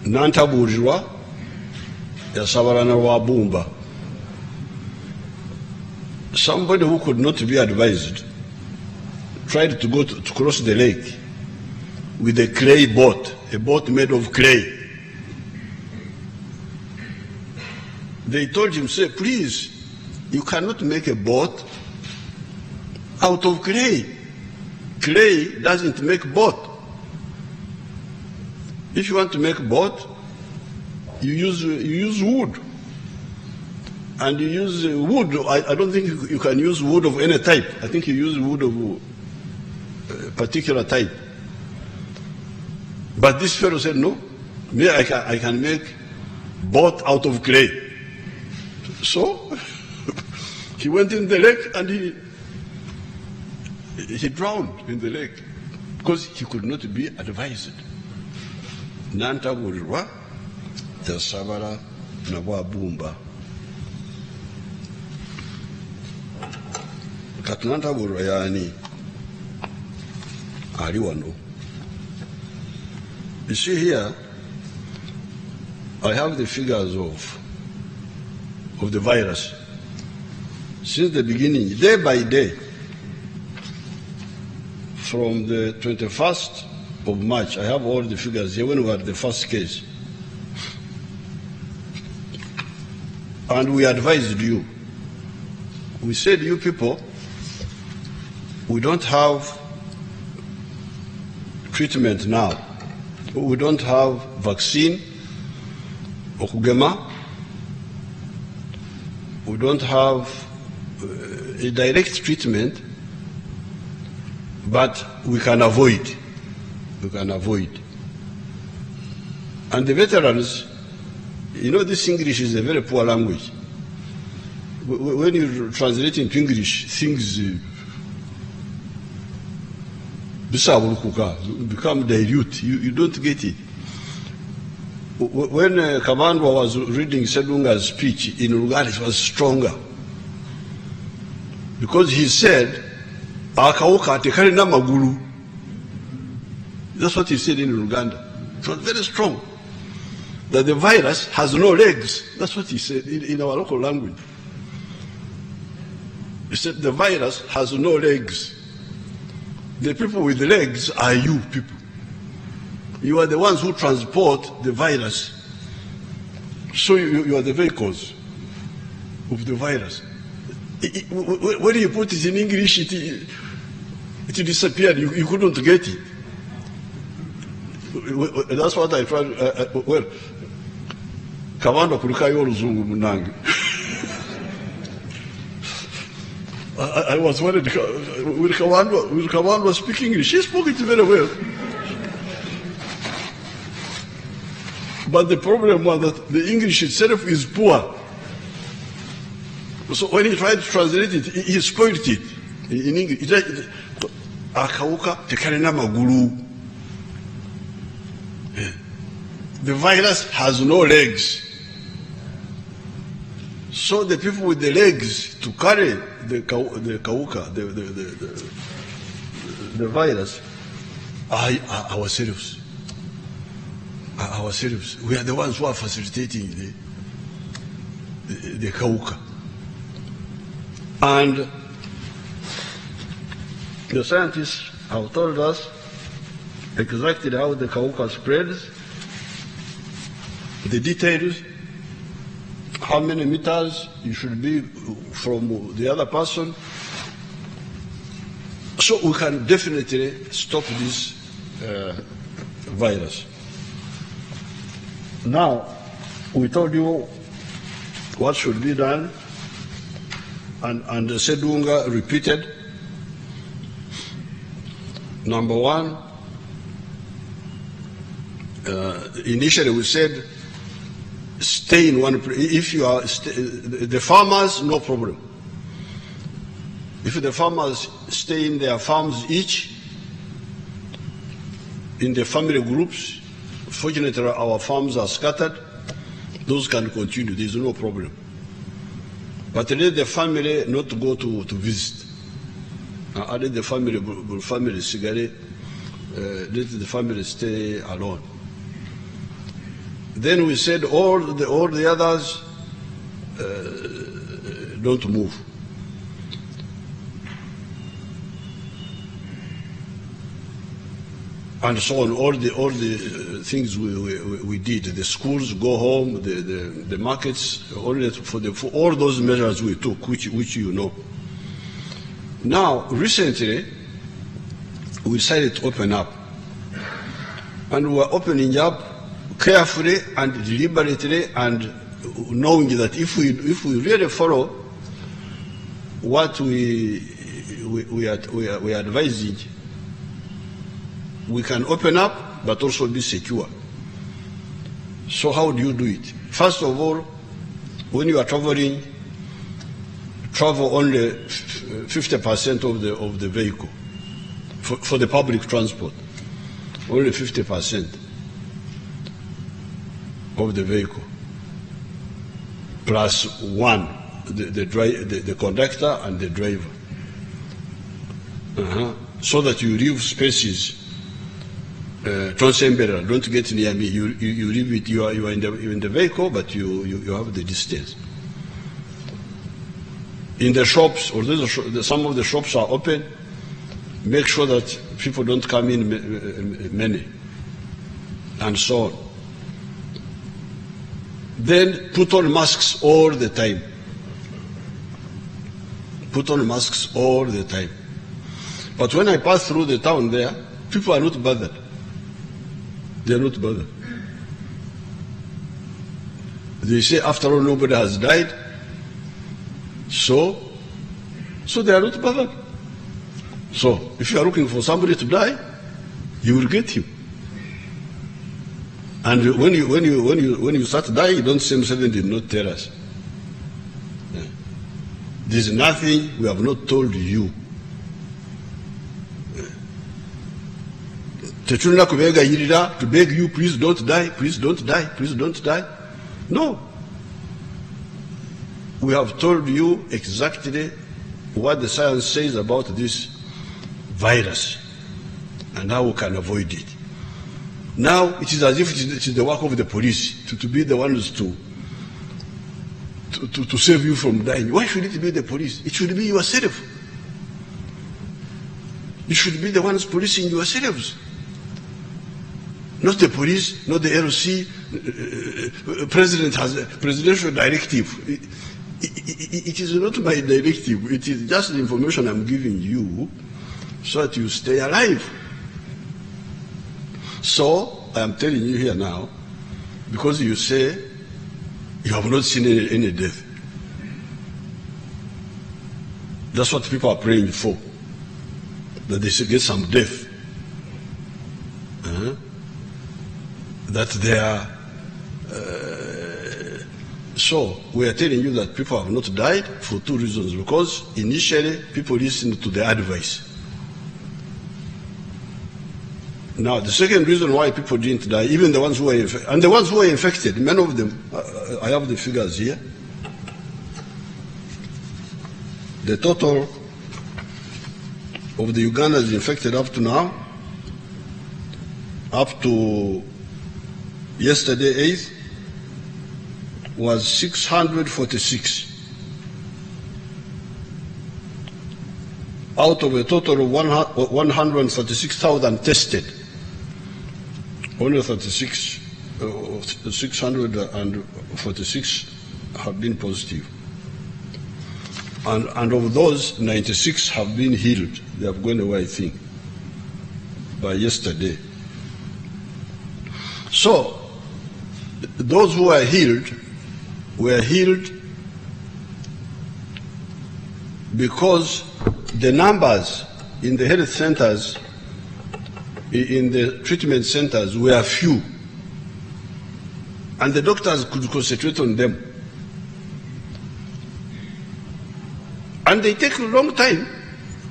Nantaburirwa yasabarana wa bumba. Somebody who could not be advised tried to go to cross the lake with a clay boat, a boat made of clay. They told him, say, please, you cannot make a boat out of clay. Clay doesn't make boat. If you want to make boat, you use wood. And you use wood. I don't think you can use wood of any type. I think you use wood of a particular type. But this fellow said, no, me, I can make boat out of clay. So he went in the lake and he drowned in the lake because he could not be advised. Nantaburirwa tasabara nabwa bumba. Katunantaburirwa yani ali wano. You see here, I have the figures of the virus. Since the beginning, day by day, from the 21st of March, I have all the figures here when we had the first case. And we advised you. We said, you people, we don't have treatment now. We don't have vaccine, okugema. We don't have a direct treatment, but we can avoid. We can avoid. And the veterans, you know, this English is a very poor language. When you translate into English, things become dilute. You don't get it. When Kabandwa was reading Sedunga's speech in Uganda, it was stronger. Because he said, Akauka tekari na magulu. That's what he said in Uganda. It was very strong. That the virus has no legs. That's what he said in our local language. He said the virus has no legs. The people with the legs are you people. You are the ones who transport the virus. So you are the vehicles of the virus. When you put it in English, it disappeared. You couldn't get it. That's what I tried. Well, Kawanda kulikayo oluzungu munange. I was worried with Kawanda speaking English. She spoke it very well. But the problem was that the English itself is poor. So when he tried to translate it, he spoiled it in English. Akauka tekalina magulu. The virus has no legs. So the people with the legs to carry the kauka, the virus, are ourselves. Ourselves. We are the ones who are facilitating the kauka. And the scientists have told us exactly how the kauka spreads, the details, how many meters you should be from the other person. So we can definitely stop this virus. Now, we told you what should be done, and Sedunga repeated. Number one, initially we said, stay in one place. If you are, the farmers, no problem. If the farmers stay in their farms each, in the family groups, fortunately our farms are scattered, those can continue, there is no problem. But let the family not go to visit. Let the family cigarette, let the family stay alone. Then we said all the others don't move. And so on, all the things we did. The schools go home, the markets, for all those measures we took, which you know. Now, recently, we decided to open up. And we are opening up carefully and deliberately, and knowing that if we really follow what we are advising, we can open up but also be secure. So how do you do it? First of all, when you are traveling, travel only 50% of the vehicle for the public transport. Only 50% of the vehicle, plus one, the conductor and the driver. So that you leave spaces. Don't get near me. You leave it. You are in the vehicle, but you have the distance. In the shops, although some of the shops are open, make sure that people don't come in many, and so on. Then put on masks all the time. Put on masks all the time. But when I pass through the town there, people are not bothered. They are not bothered. They say, after all, nobody has died, so they are not bothered. So if you are looking for somebody to die, you will get him. And when you start dying, you don't say Museveni did not tell us. There's nothing we have not told you. To beg you, please don't die, please don't die, please don't die. No. We have told you exactly what the science says about this virus and how we can avoid it. Now it is as if it is the work of the police to be the ones to save you from dying. Why should it be the police? It should be yourself. You should be the ones policing yourselves. not the police, not the LC. President has a presidential directive. It is not my directive. It is just the information I'm giving you so that you stay alive. So I am telling you here now, because you say you have not seen any death. That's what people are praying for, that they should get some death. That they are. So we are telling you that people have not died for two reasons. Because initially people listened to the advice. Now the second reason why people didn't die, even the ones who were infected, and the ones who were infected, many of them, I have the figures here. The total of the Ugandans infected up to now, up to yesterday 8th, was 646. Out of a total of 146,000 tested, only 646 have been positive. And of those, 96 have been healed. They have gone away, I think, by yesterday. So, those who were healed because the numbers in the health centers, in the treatment centers, were few. And the doctors could concentrate on them. And they take a long time.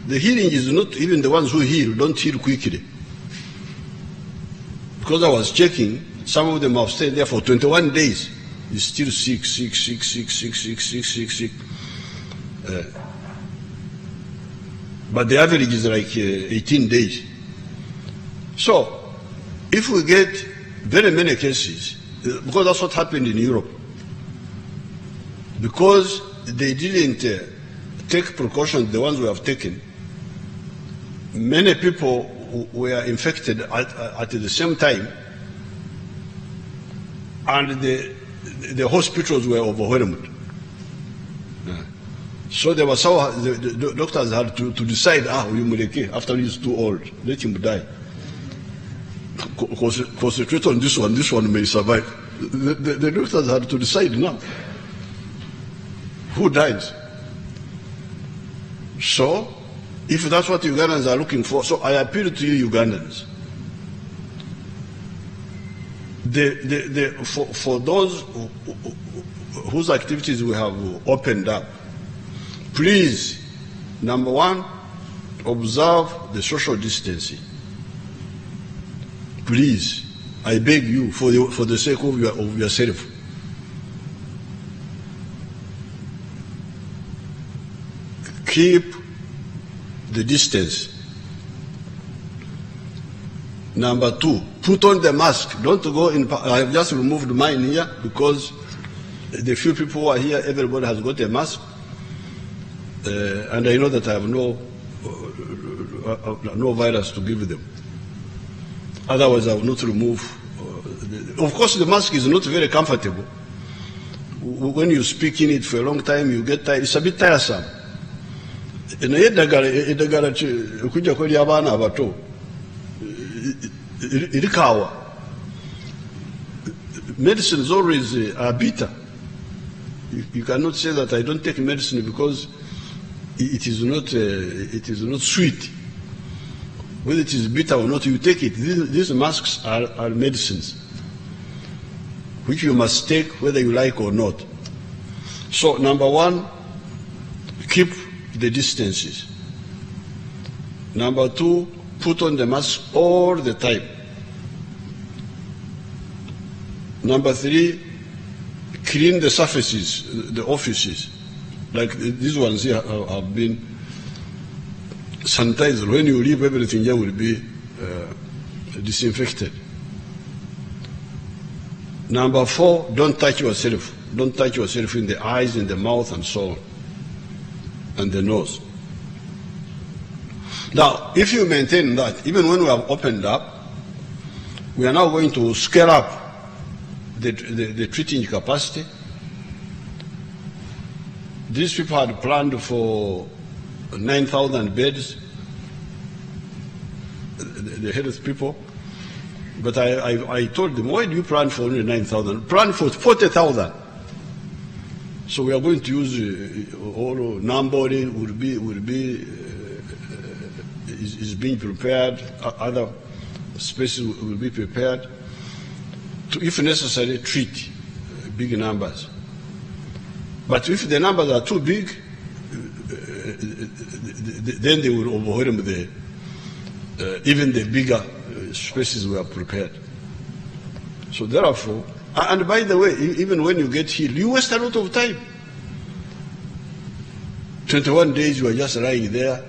The healing is not, even the ones who heal don't heal quickly. Because I was checking, some of them have stayed there for 21 days. It's still sick. But the average is like 18 days. So, if we get very many cases, because that's what happened in Europe, because they didn't take precautions, the ones we have taken, many people were infected at the same time, and the hospitals were overwhelmed. So there was the doctors had to decide, after he's too old, let him die. Concentrate on this one may survive. The doctors had to decide now who dies. So, if that's what Ugandans are looking for, so I appeal to you Ugandans. For those whose activities we have opened up, please, number one, observe the social distancing. Please, I beg you, for the sake of yourself. Keep the distance. Number two, put on the mask. Don't go in. I have just removed mine here because the few people who are here, everybody has got a mask. And I know that I have no virus to give them. Otherwise, I will not remove. Of course, the mask is not very comfortable. When you speak in it for a long time, you get tired. It's a bit tiresome. Medicine is always bitter. You cannot say that I don't take medicine because it is not sweet. Whether it is bitter or not, you take it. These masks are medicines, which you must take whether you like or not. So, number one, keep the distances. Number two, put on the mask all the time. Number three, clean the surfaces, the offices. Like these ones here have been sanitized. When you leave, everything here will be disinfected. Number four, don't touch yourself. Don't touch yourself in the eyes, in the mouth, and so on, and the nose. Now, if you maintain that, even when we have opened up, We are now going to scale up the treating capacity. These people had planned for 9,000 beds, the health people, but I told them, why do you plan for only 9,000? Plan for 40,000. So we are going to use all Nambori is being prepared, other spaces will be prepared to, if necessary, treat big numbers. But if the numbers are too big, then they will overwhelm even the bigger spaces were prepared. So therefore, and by the way, even when you get healed, you waste a lot of time. 21 days you are just lying there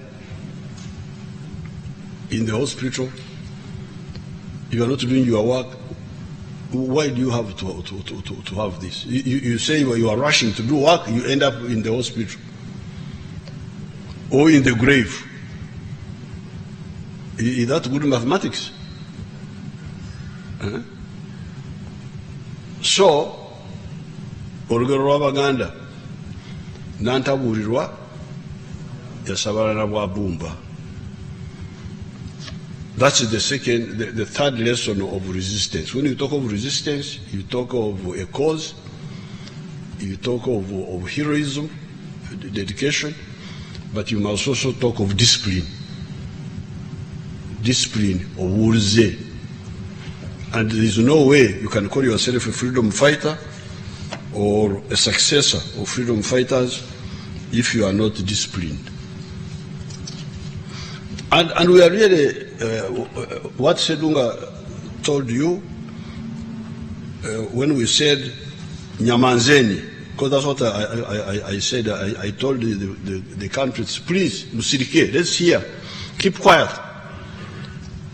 in the hospital. You are not doing your work. Why do you have to have this? You say you are rushing to do work, you end up in the hospital or in the grave. Is that good mathematics? Huh? So, olugero lw'Abaganda nantabuulirwa yasabalala bwa Bumba. That's the third lesson of resistance. When you talk of resistance, you talk of a cause, you talk of heroism, dedication, but you must also talk of discipline. Discipline or wulze. And there is no way you can call yourself a freedom fighter or a successor of freedom fighters if you are not disciplined. And we are really, what Sedunga told you when we said Nyamanzeni, because that's what I said. I told the countries, please, Musirike, let's hear, keep quiet.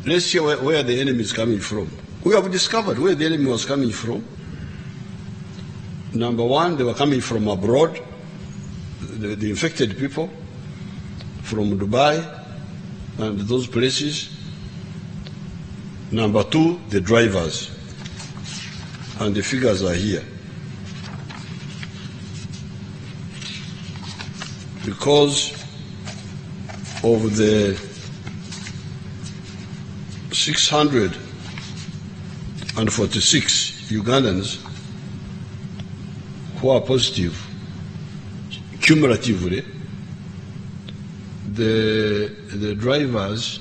Let's hear where the enemy is coming from. We have discovered where the enemy was coming from. Number one, they were coming from abroad, the infected people from Dubai and those places. Number two, the drivers. And the figures are here. Because of the 646 Ugandans who are positive, cumulatively, the drivers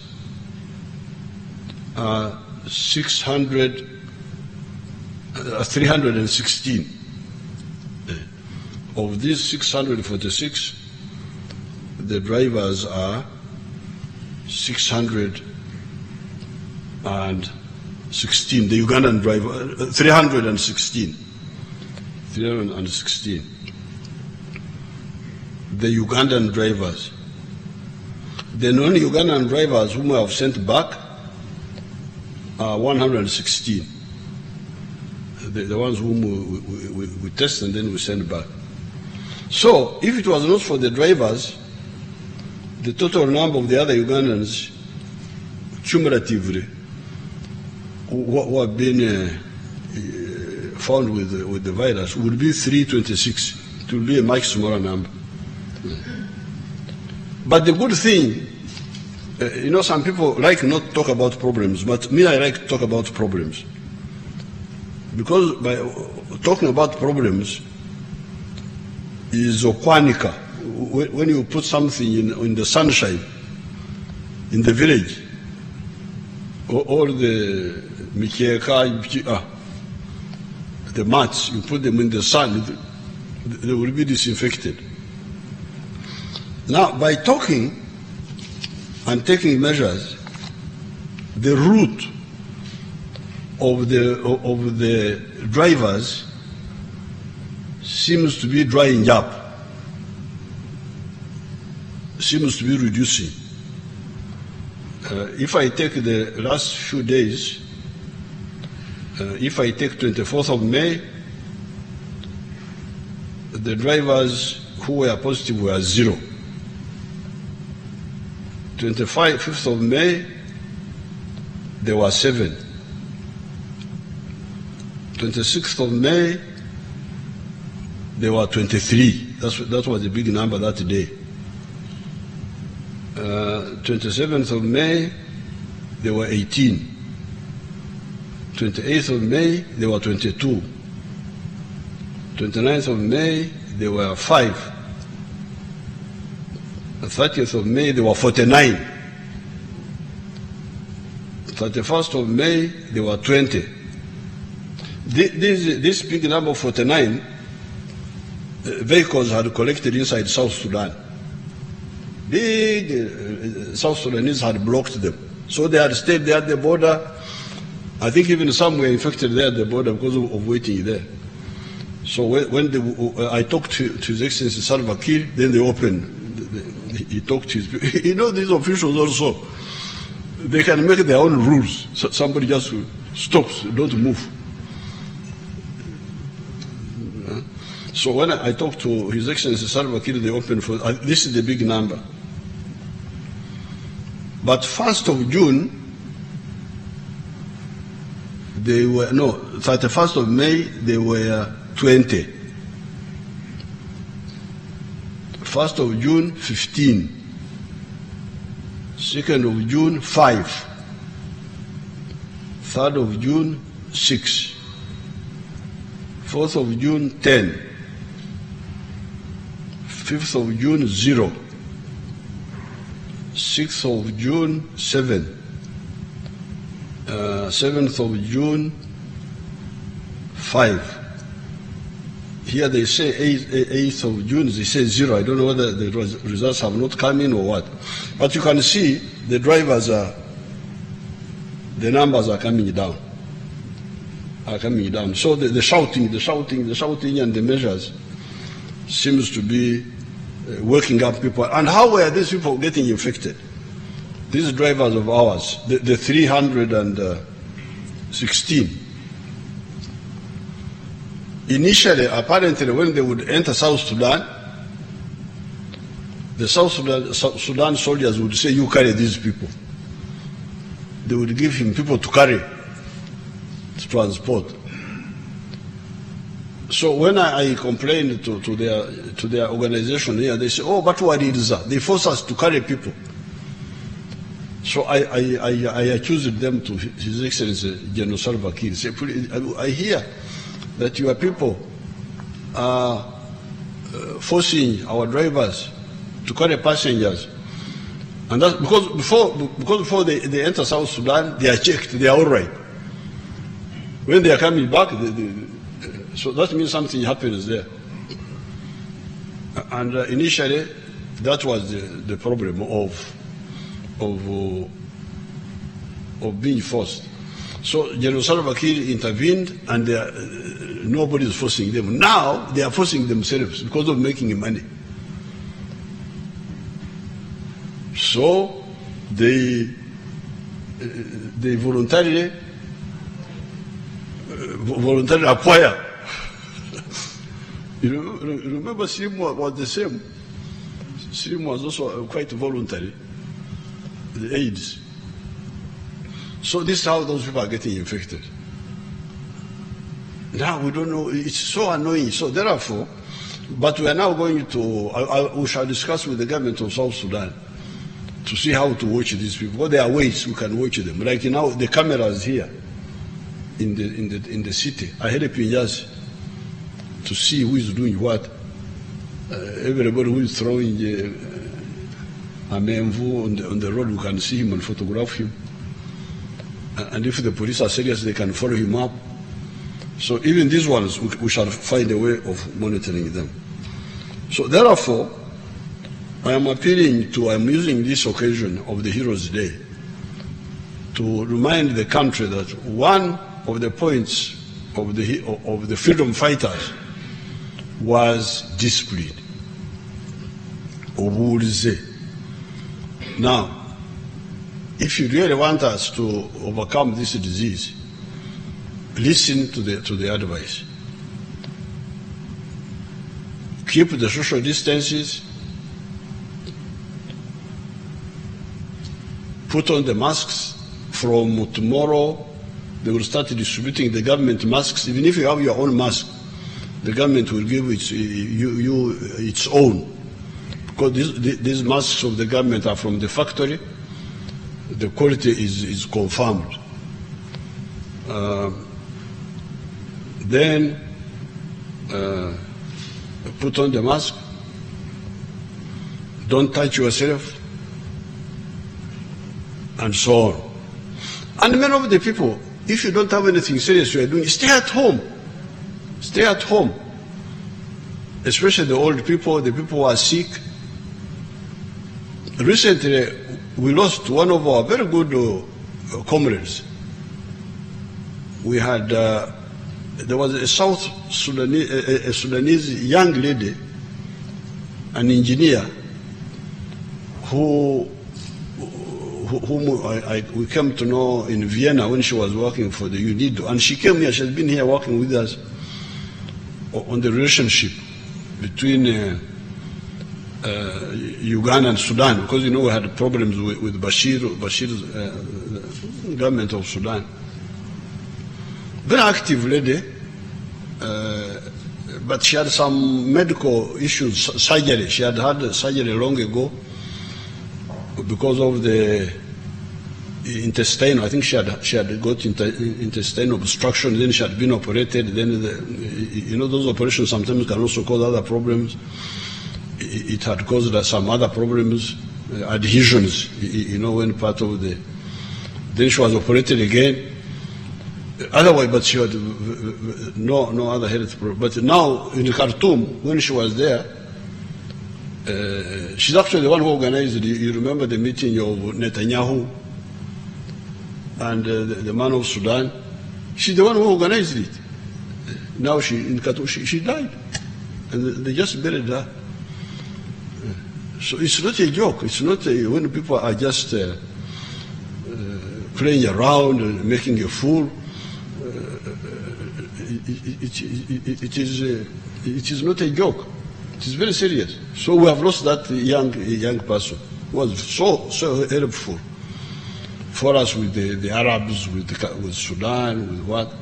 are 316. Of these 646, the drivers are 616. The Ugandan driver, 316. 316. The Ugandan drivers. The non-Ugandan drivers whom we have sent back are 116. The ones whom we test and then we send back. So, if it was not for the drivers, the total number of the other Ugandans, cumulatively, who have been found with the virus, would be 326. It will be a much smaller number. But the good thing, some people like not to talk about problems, but me, I like to talk about problems. Because by talking about problems is okwanika. When you put something in the sunshine, in the village, all the mikeka, the mats, you put them in the sun, they will be disinfected. Now, by talking and taking measures, the route of the drivers seems to be drying up, seems to be reducing. If I take the last few days, if I take 24th of May, the drivers who were positive were 0. 25th of May, there were 7. 26th of May, there were 23. That was a big number that day. 27th of May, there were 18. 28th of May, there were 22. 29th of May, there were 5. The 30th of May, there were 49. 31st of May, there were 20. This big number of 49 vehicles had collected inside South Sudan. Big South Sudanese had blocked them. So they had stayed there at the border. I think even some were infected there at the border because of waiting there. So when I talked to His Excellency Salva Kiir, then they opened. He talked to his people. You know, these officials also, they can make their own rules. So somebody just stops, don't move. So when I talked to His Excellency Salva Kiir, they opened for, this is the big number. But 1st of June, they were, no, 31st of May, they were 20. 1st of June, 15. 2nd of June, 5. 3rd of June, 6. 4th of June, 10. 5th of June, 0. 6th of June, 7. 7th of June, 5. Here they say 8th of June, they say 0. I don't know whether the results have not come in or what. But you can see the drivers are, the numbers are coming down. So the shouting and the measures seems to be working up people. And how were these people getting infected? These drivers of ours, the 316. Initially, apparently, when they would enter South Sudan, the South Sudan soldiers would say, you carry these people. They would give him people to carry, to transport. So when I complained to their organization here, they say, oh, but what is that? They force us to carry people. So I accused them to His Excellency General Salva Kiir. Say, I hear that your people are forcing our drivers to carry passengers. And that's because before they enter South Sudan, they are checked, they are all right. When they are coming back, so that means something happens there. And initially, that was the problem of being forced. So General Salva Kiir intervened, and nobody is forcing them. Now they are forcing themselves because of making money. So they voluntarily acquire. You remember Slim was the same. Slim was also quite voluntary, the AIDS. So this is how those people are getting infected. Now we don't know, it's so annoying. So therefore, but we are now going to, we shall discuss with the government of South Sudan to see how to watch these people. Well, there are ways we can watch them. Like now, the cameras here in the city are helping us to see who is doing what. Everybody who is throwing a memvu on the road, we can see him and photograph him. And if the police are serious, they can follow him up. So even these ones, we shall find a way of monitoring them. So therefore, I am using this occasion of the Heroes' Day to remind the country that one of the points of the freedom fighters was discipline. Now, if you really want us to overcome this disease, listen to the advice. Keep the social distances. Put on the masks from tomorrow They will start distributing the government masks. Even if you have your own mask, the government will give you its own. Because these masks of the government are from the factory. The quality is confirmed. Then put on the mask. Don't touch yourself, and so on. And many of the people, if you don't have anything serious you are doing, stay at home. Stay at home. Especially the old people, the people who are sick. Recently, we lost one of our very good comrades. We had, there was a South Sudanese young lady, an engineer, whom we came to know in Vienna when she was working for the UNIDO. And she came here, she has been here working with us on the relationship between Uganda and Sudan, because you know we had problems with Bashir's government of Sudan. Very active lady, but she had some medical issues, surgery. She had surgery long ago because of the intestine. I think she had got intestinal obstruction. Then she had been operated. Then you know those operations sometimes can also cause other problems. It had caused some other problems, adhesions. You know, when part of the. Then she was operated again. Otherwise, but she had no other health problem. But now in Khartoum, when she was there, she's actually the one who organized. You remember the meeting of Netanyahu and the man of Sudan? She's the one who organized it. Now in Khartoum, she died, and they just buried her. So it's not a joke. It's not when people are just playing around and making a fool. It is not a joke. It is very serious. So we have lost that young person who was so helpful for us with the Arabs, with Sudan, with what.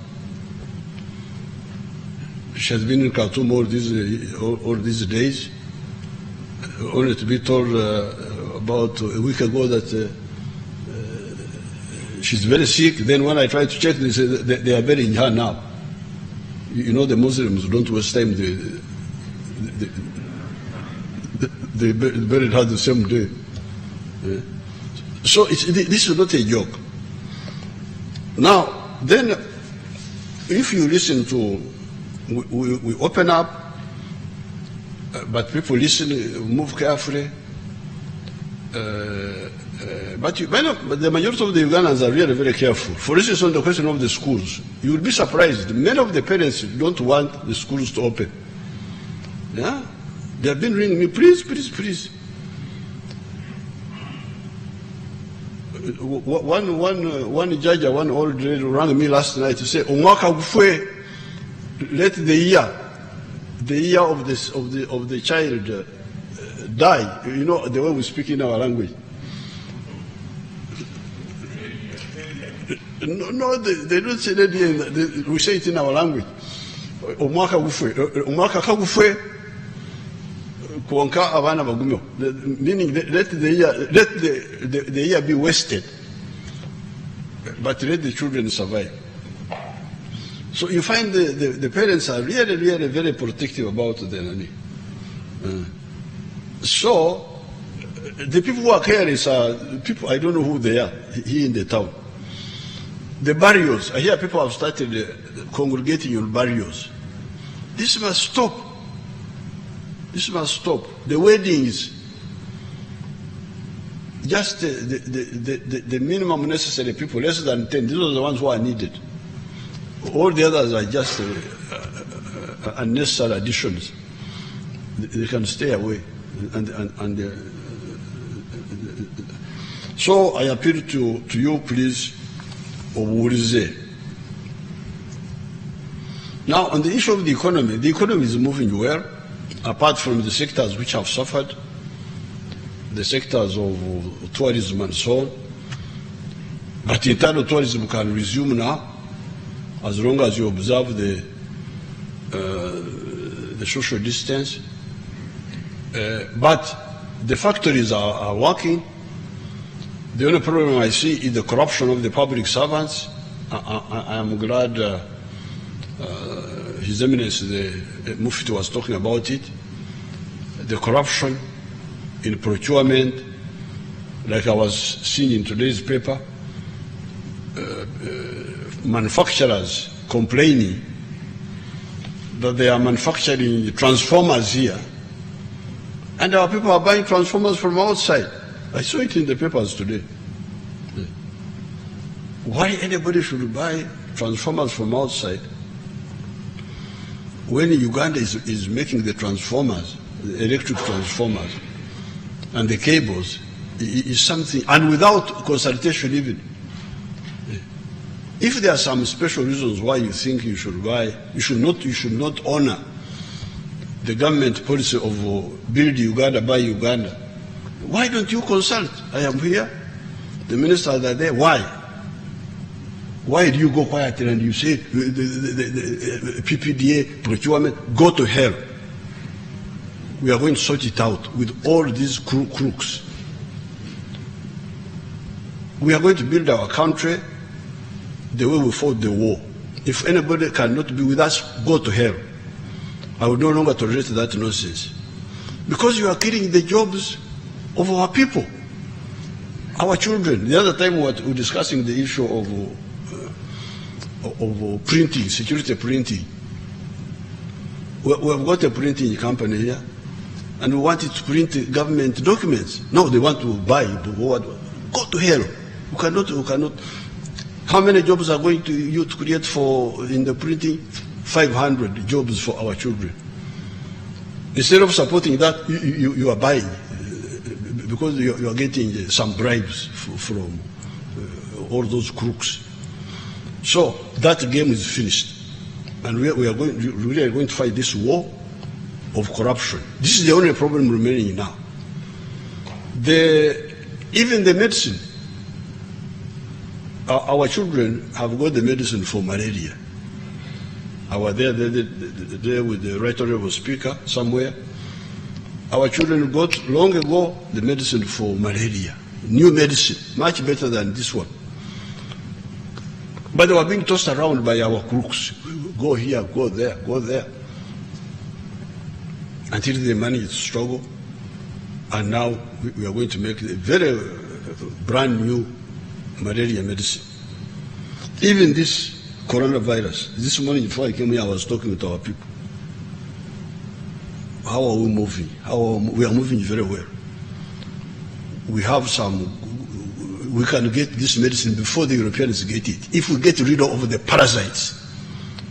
She has been in Khartoum all these days, only to be told about a week ago that she's very sick. Then when I tried to check, they said they are burying her now. You know, the Muslims don't waste time. They buried her the same day. Yeah. So this is not a joke. Now, then, if you listen to, we open up, but people listen, move carefully. But the majority of the Ugandans are really very careful. For instance, on the question of the schools, you will be surprised. Many of the parents don't want the schools to open. Yeah? They have been ringing me, please, please, please. One judge, one old lady rang me last night to say, "Omwaka gufwe, let the year of the child die." You know the way we speak in our language. No, they don't say that. We say it in our language. Omwaka gufwe, omwaka kagufwe, kuonka abana bagumyo. Meaning, let the year be wasted, but let the children survive. So you find the parents are really, really very protective about the nanny. So the people who are careless are people, I don't know who they are here in the town. The barrios, I hear people have started congregating on barrios. This must stop. This must stop. The weddings, just the minimum necessary people, less than 10, these are the ones who are needed. All the others are just unnecessary additions. They can stay away. So I appeal to you, please, Oburize. Now, on the issue of the economy is moving well, apart from the sectors which have suffered, the sectors of tourism and so on. But internal tourism can resume now. as long as you observe the social distance. But the factories are working. The only problem I see is the corruption of the public servants. I am glad His Eminence, the Mufti, was talking about it. The corruption in procurement, like I was seeing in today's paper, manufacturers complaining that they are manufacturing transformers here, and our people are buying transformers from outside. I saw it in the papers today. Why anybody should buy transformers from outside when Uganda is making the transformers, the electric transformers, and the cables is something, and without consultation even. If there are some special reasons why you think you should buy, you should not honor the government policy of build Uganda, buy Uganda. Why don't you consult? I am here, the ministers are there. Why? Why do you go quietly and you say the PPDA procurement, go to hell? We are going to sort it out with all these crooks. We are going to build our country the way we fought the war. If anybody cannot be with us, go to hell. I will no longer tolerate that nonsense. Because you are killing the jobs of our people, our children. The other time we were discussing the issue of printing, security printing. We have got a printing company here, and we wanted to print government documents. No, they want to buy. Go to hell. You cannot. How many jobs are going to you to create for in the printing? 500 jobs for our children. Instead of supporting that, you are buying because you are getting some bribes from all those crooks. So that game is finished, and we are going to fight this war of corruption. This is the only problem remaining now. Even the medicine. Our children have got the medicine for malaria. I was there with the Right Honorable Speaker somewhere. Our children got long ago the medicine for malaria, new medicine, much better than this one. But they were being tossed around by our crooks. Go here, go there, until they managed to struggle. And now we are going to make a very brand new malaria medicine. Even this coronavirus, this morning before I came here, I was talking with our people. How are we moving? We are moving very well. We have we can get this medicine before the Europeans get it. If we get rid of the parasites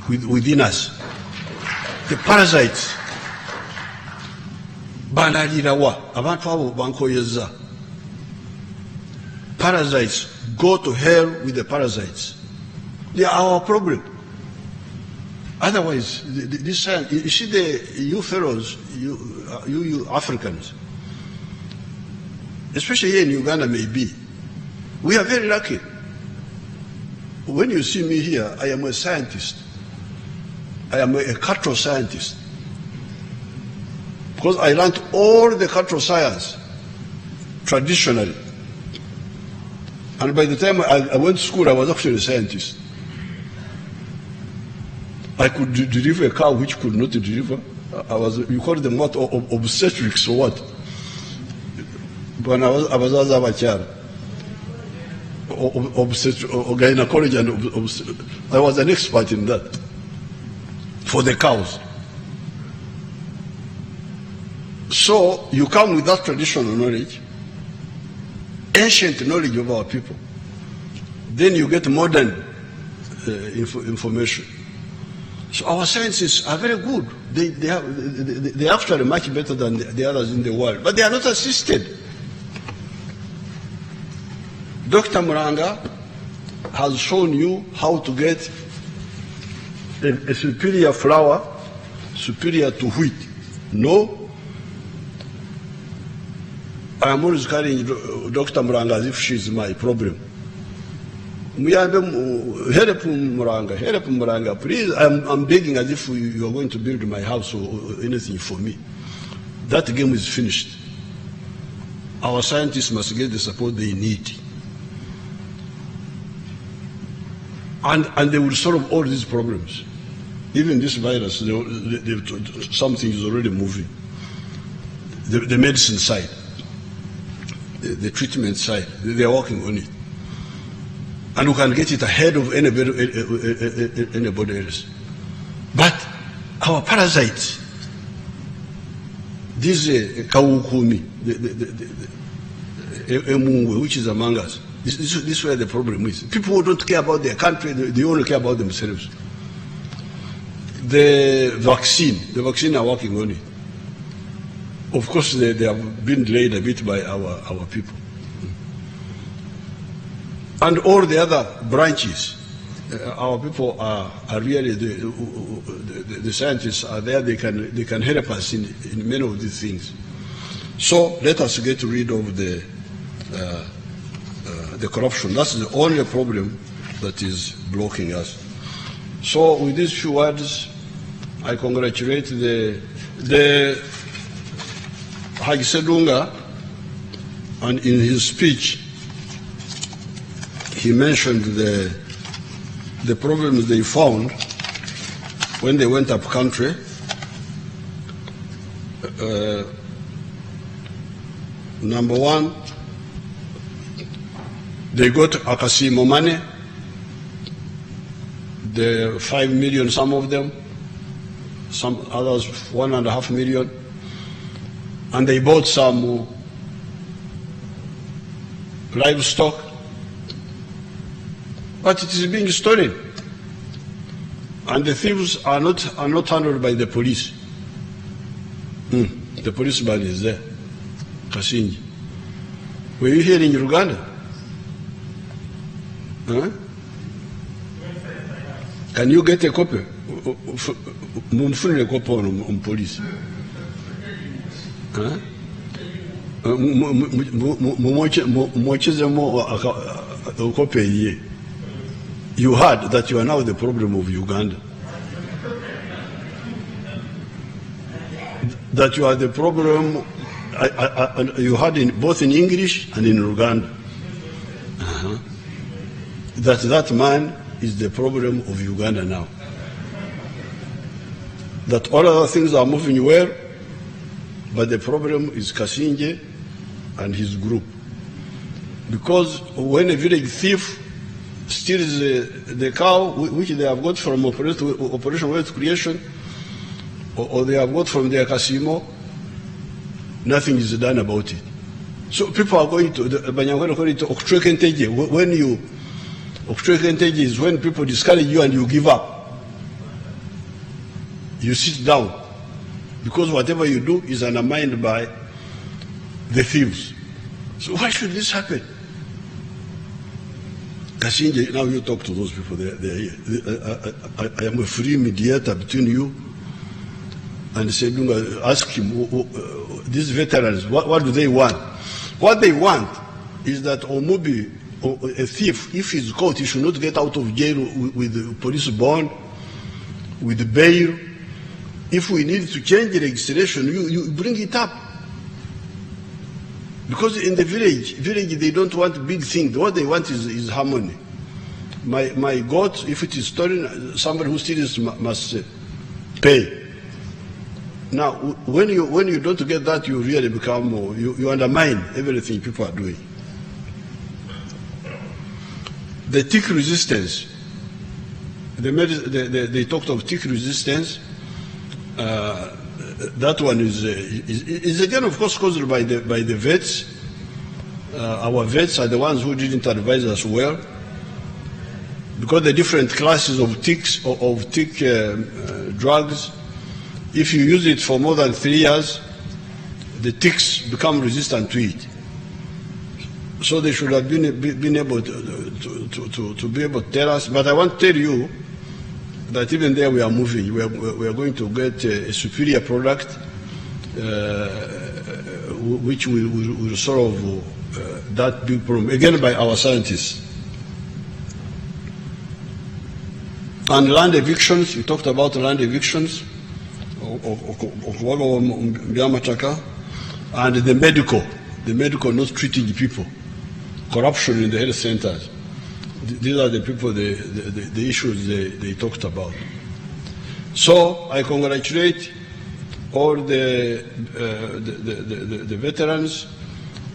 within us, the parasites, parasites, go to hell with the parasites. They are our problem. Otherwise, this science, you see you fellows, you Africans, especially here in Uganda maybe, we are very lucky. When you see me here, I am a scientist. I am a cultural scientist. Because I learned all the cultural science traditionally. And by the time I went to school, I was actually a scientist. I could deliver a car which could not deliver. You call them what, obstetrics or what? When I was a child, gynecology and I was an expert in that for the cows. So you come with that traditional knowledge, ancient knowledge of our people. Then you get modern information. So our sciences are very good. They are actually much better than the others in the world, but they are not assisted. Dr. Muranga has shown you how to get a superior flour, superior to wheat. No. I am always carrying Dr. Muranga as if she is my problem. Help Muranga, please. I'm begging as if you are going to build my house or anything for me. That game is finished. Our scientists must get the support they need. And they will solve all these problems. Even this virus, something is already moving. The medicine side, the treatment side, they are working on it. And we can get it ahead of anybody else. But our parasites, this Kawukumi, Emungwe, which is among us, this is where the problem is. People who don't care about their country, they only care about themselves. The vaccine are working on it. Of course, they have been delayed a bit by our people. And all the other branches, our people are really, the scientists are there, they can help us in many of these things. So let us get rid of the corruption. That's the only problem that is blocking us. So with these few words, I congratulate the Hage Sedunga, and in his speech, he mentioned the problems they found when they went up country. Number one, they got Akasimo money, the 5 million, some of them, some others 1.5 million, and they bought some livestock, but it is being stolen, and the thieves are not handled by the police. The policeman is there, Kasinji. Were you here in Uganda? Huh? Can you get a copy? Mumfunile copy on police. Huh? You heard that you are now the problem of Uganda. That you are the problem, you heard both in English and in Uganda. That man is the problem of Uganda now. That all other things are moving well, but the problem is Kasinje and his group. Because when a village thief steals the cow, which they have got from Operation Wealth Creation, or they have got from their Kasimo, nothing is done about it. So people are going to, Banyangwele call it Okchwekenteje. When you, Okchwekenteje is when people discourage you and you give up. You sit down. Because whatever you do is undermined by the thieves. So why should this happen? Kasinje, now you talk to those people. They are here. I am a free mediator between you and Sedunga. Ask him, these veterans, what do they want? What they want is that Omubi, a thief, if he's caught, he should not get out of jail with the police bond, with the bail. If we need to change the registration, you bring it up. Because in the village they don't want big things. What they want is harmony. My goat, if it is stolen, somebody who steals must pay. Now, when you don't get that, you really become more, you undermine everything people are doing. The tick resistance, they talked of tick resistance. That one is again, of course, caused by the vets. Our vets are the ones who didn't advise us well, because the different classes of ticks of tick drugs. If you use it for more than 3 years, the ticks become resistant to it. So they should have been able to be able to tell us. But I want to tell you that even there we are moving. We are going to get a superior product which will solve that big problem, again by our scientists. And land evictions, you talked about land evictions, and the medical not treating people, corruption in the health centers. These are the people, the issues they talked about. So I congratulate all the veterans.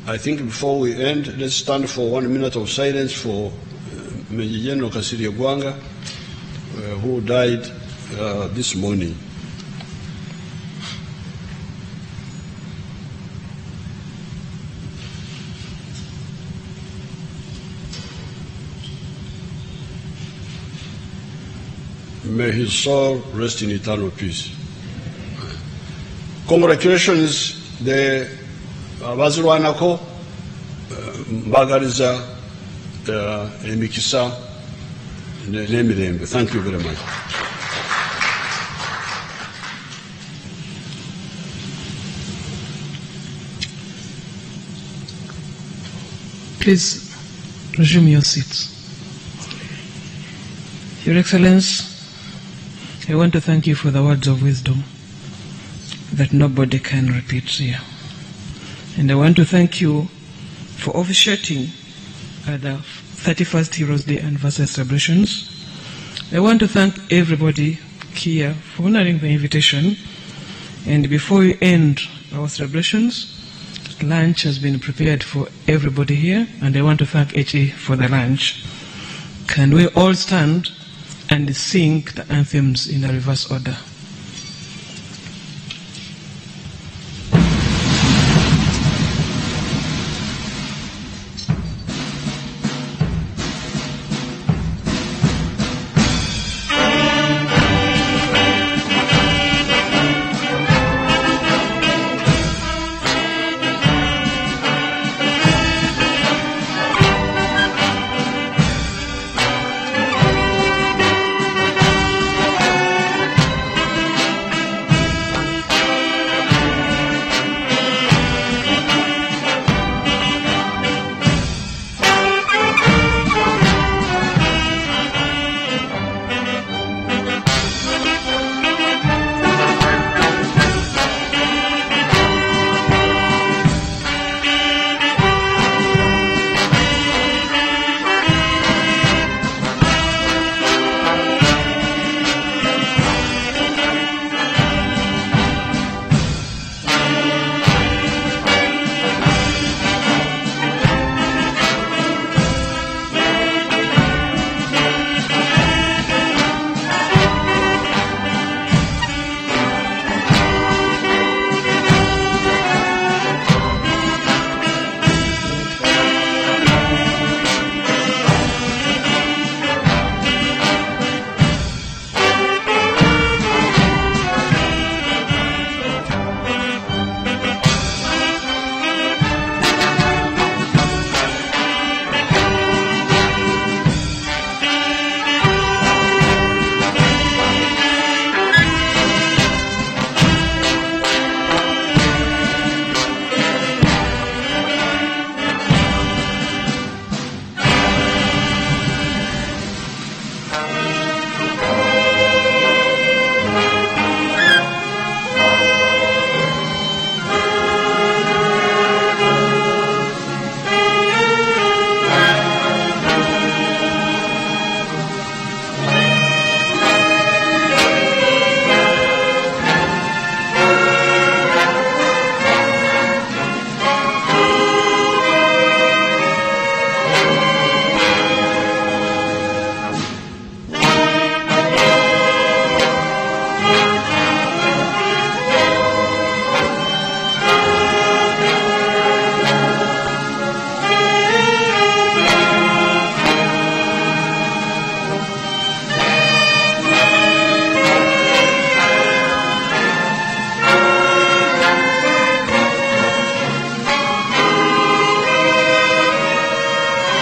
I think before we end, let's stand for 1 minute of silence for Major General Kasirye Gwanga, who died this morning. May his soul rest in eternal peace. Congratulations, the Bazirwanako, Mbagariza, Emikisa, Nemirembe. Thank you very much. Please resume your seats. Your Excellence, I want to thank you for the words of wisdom that nobody can repeat here. And I want to thank you for officiating at the 31st Heroes Day anniversary celebrations. I want to thank everybody here for honoring the invitation. And before we end our celebrations, lunch has been prepared for everybody here, and I want to thank HE for the lunch. Can we all stand and sing the anthems in a reverse order?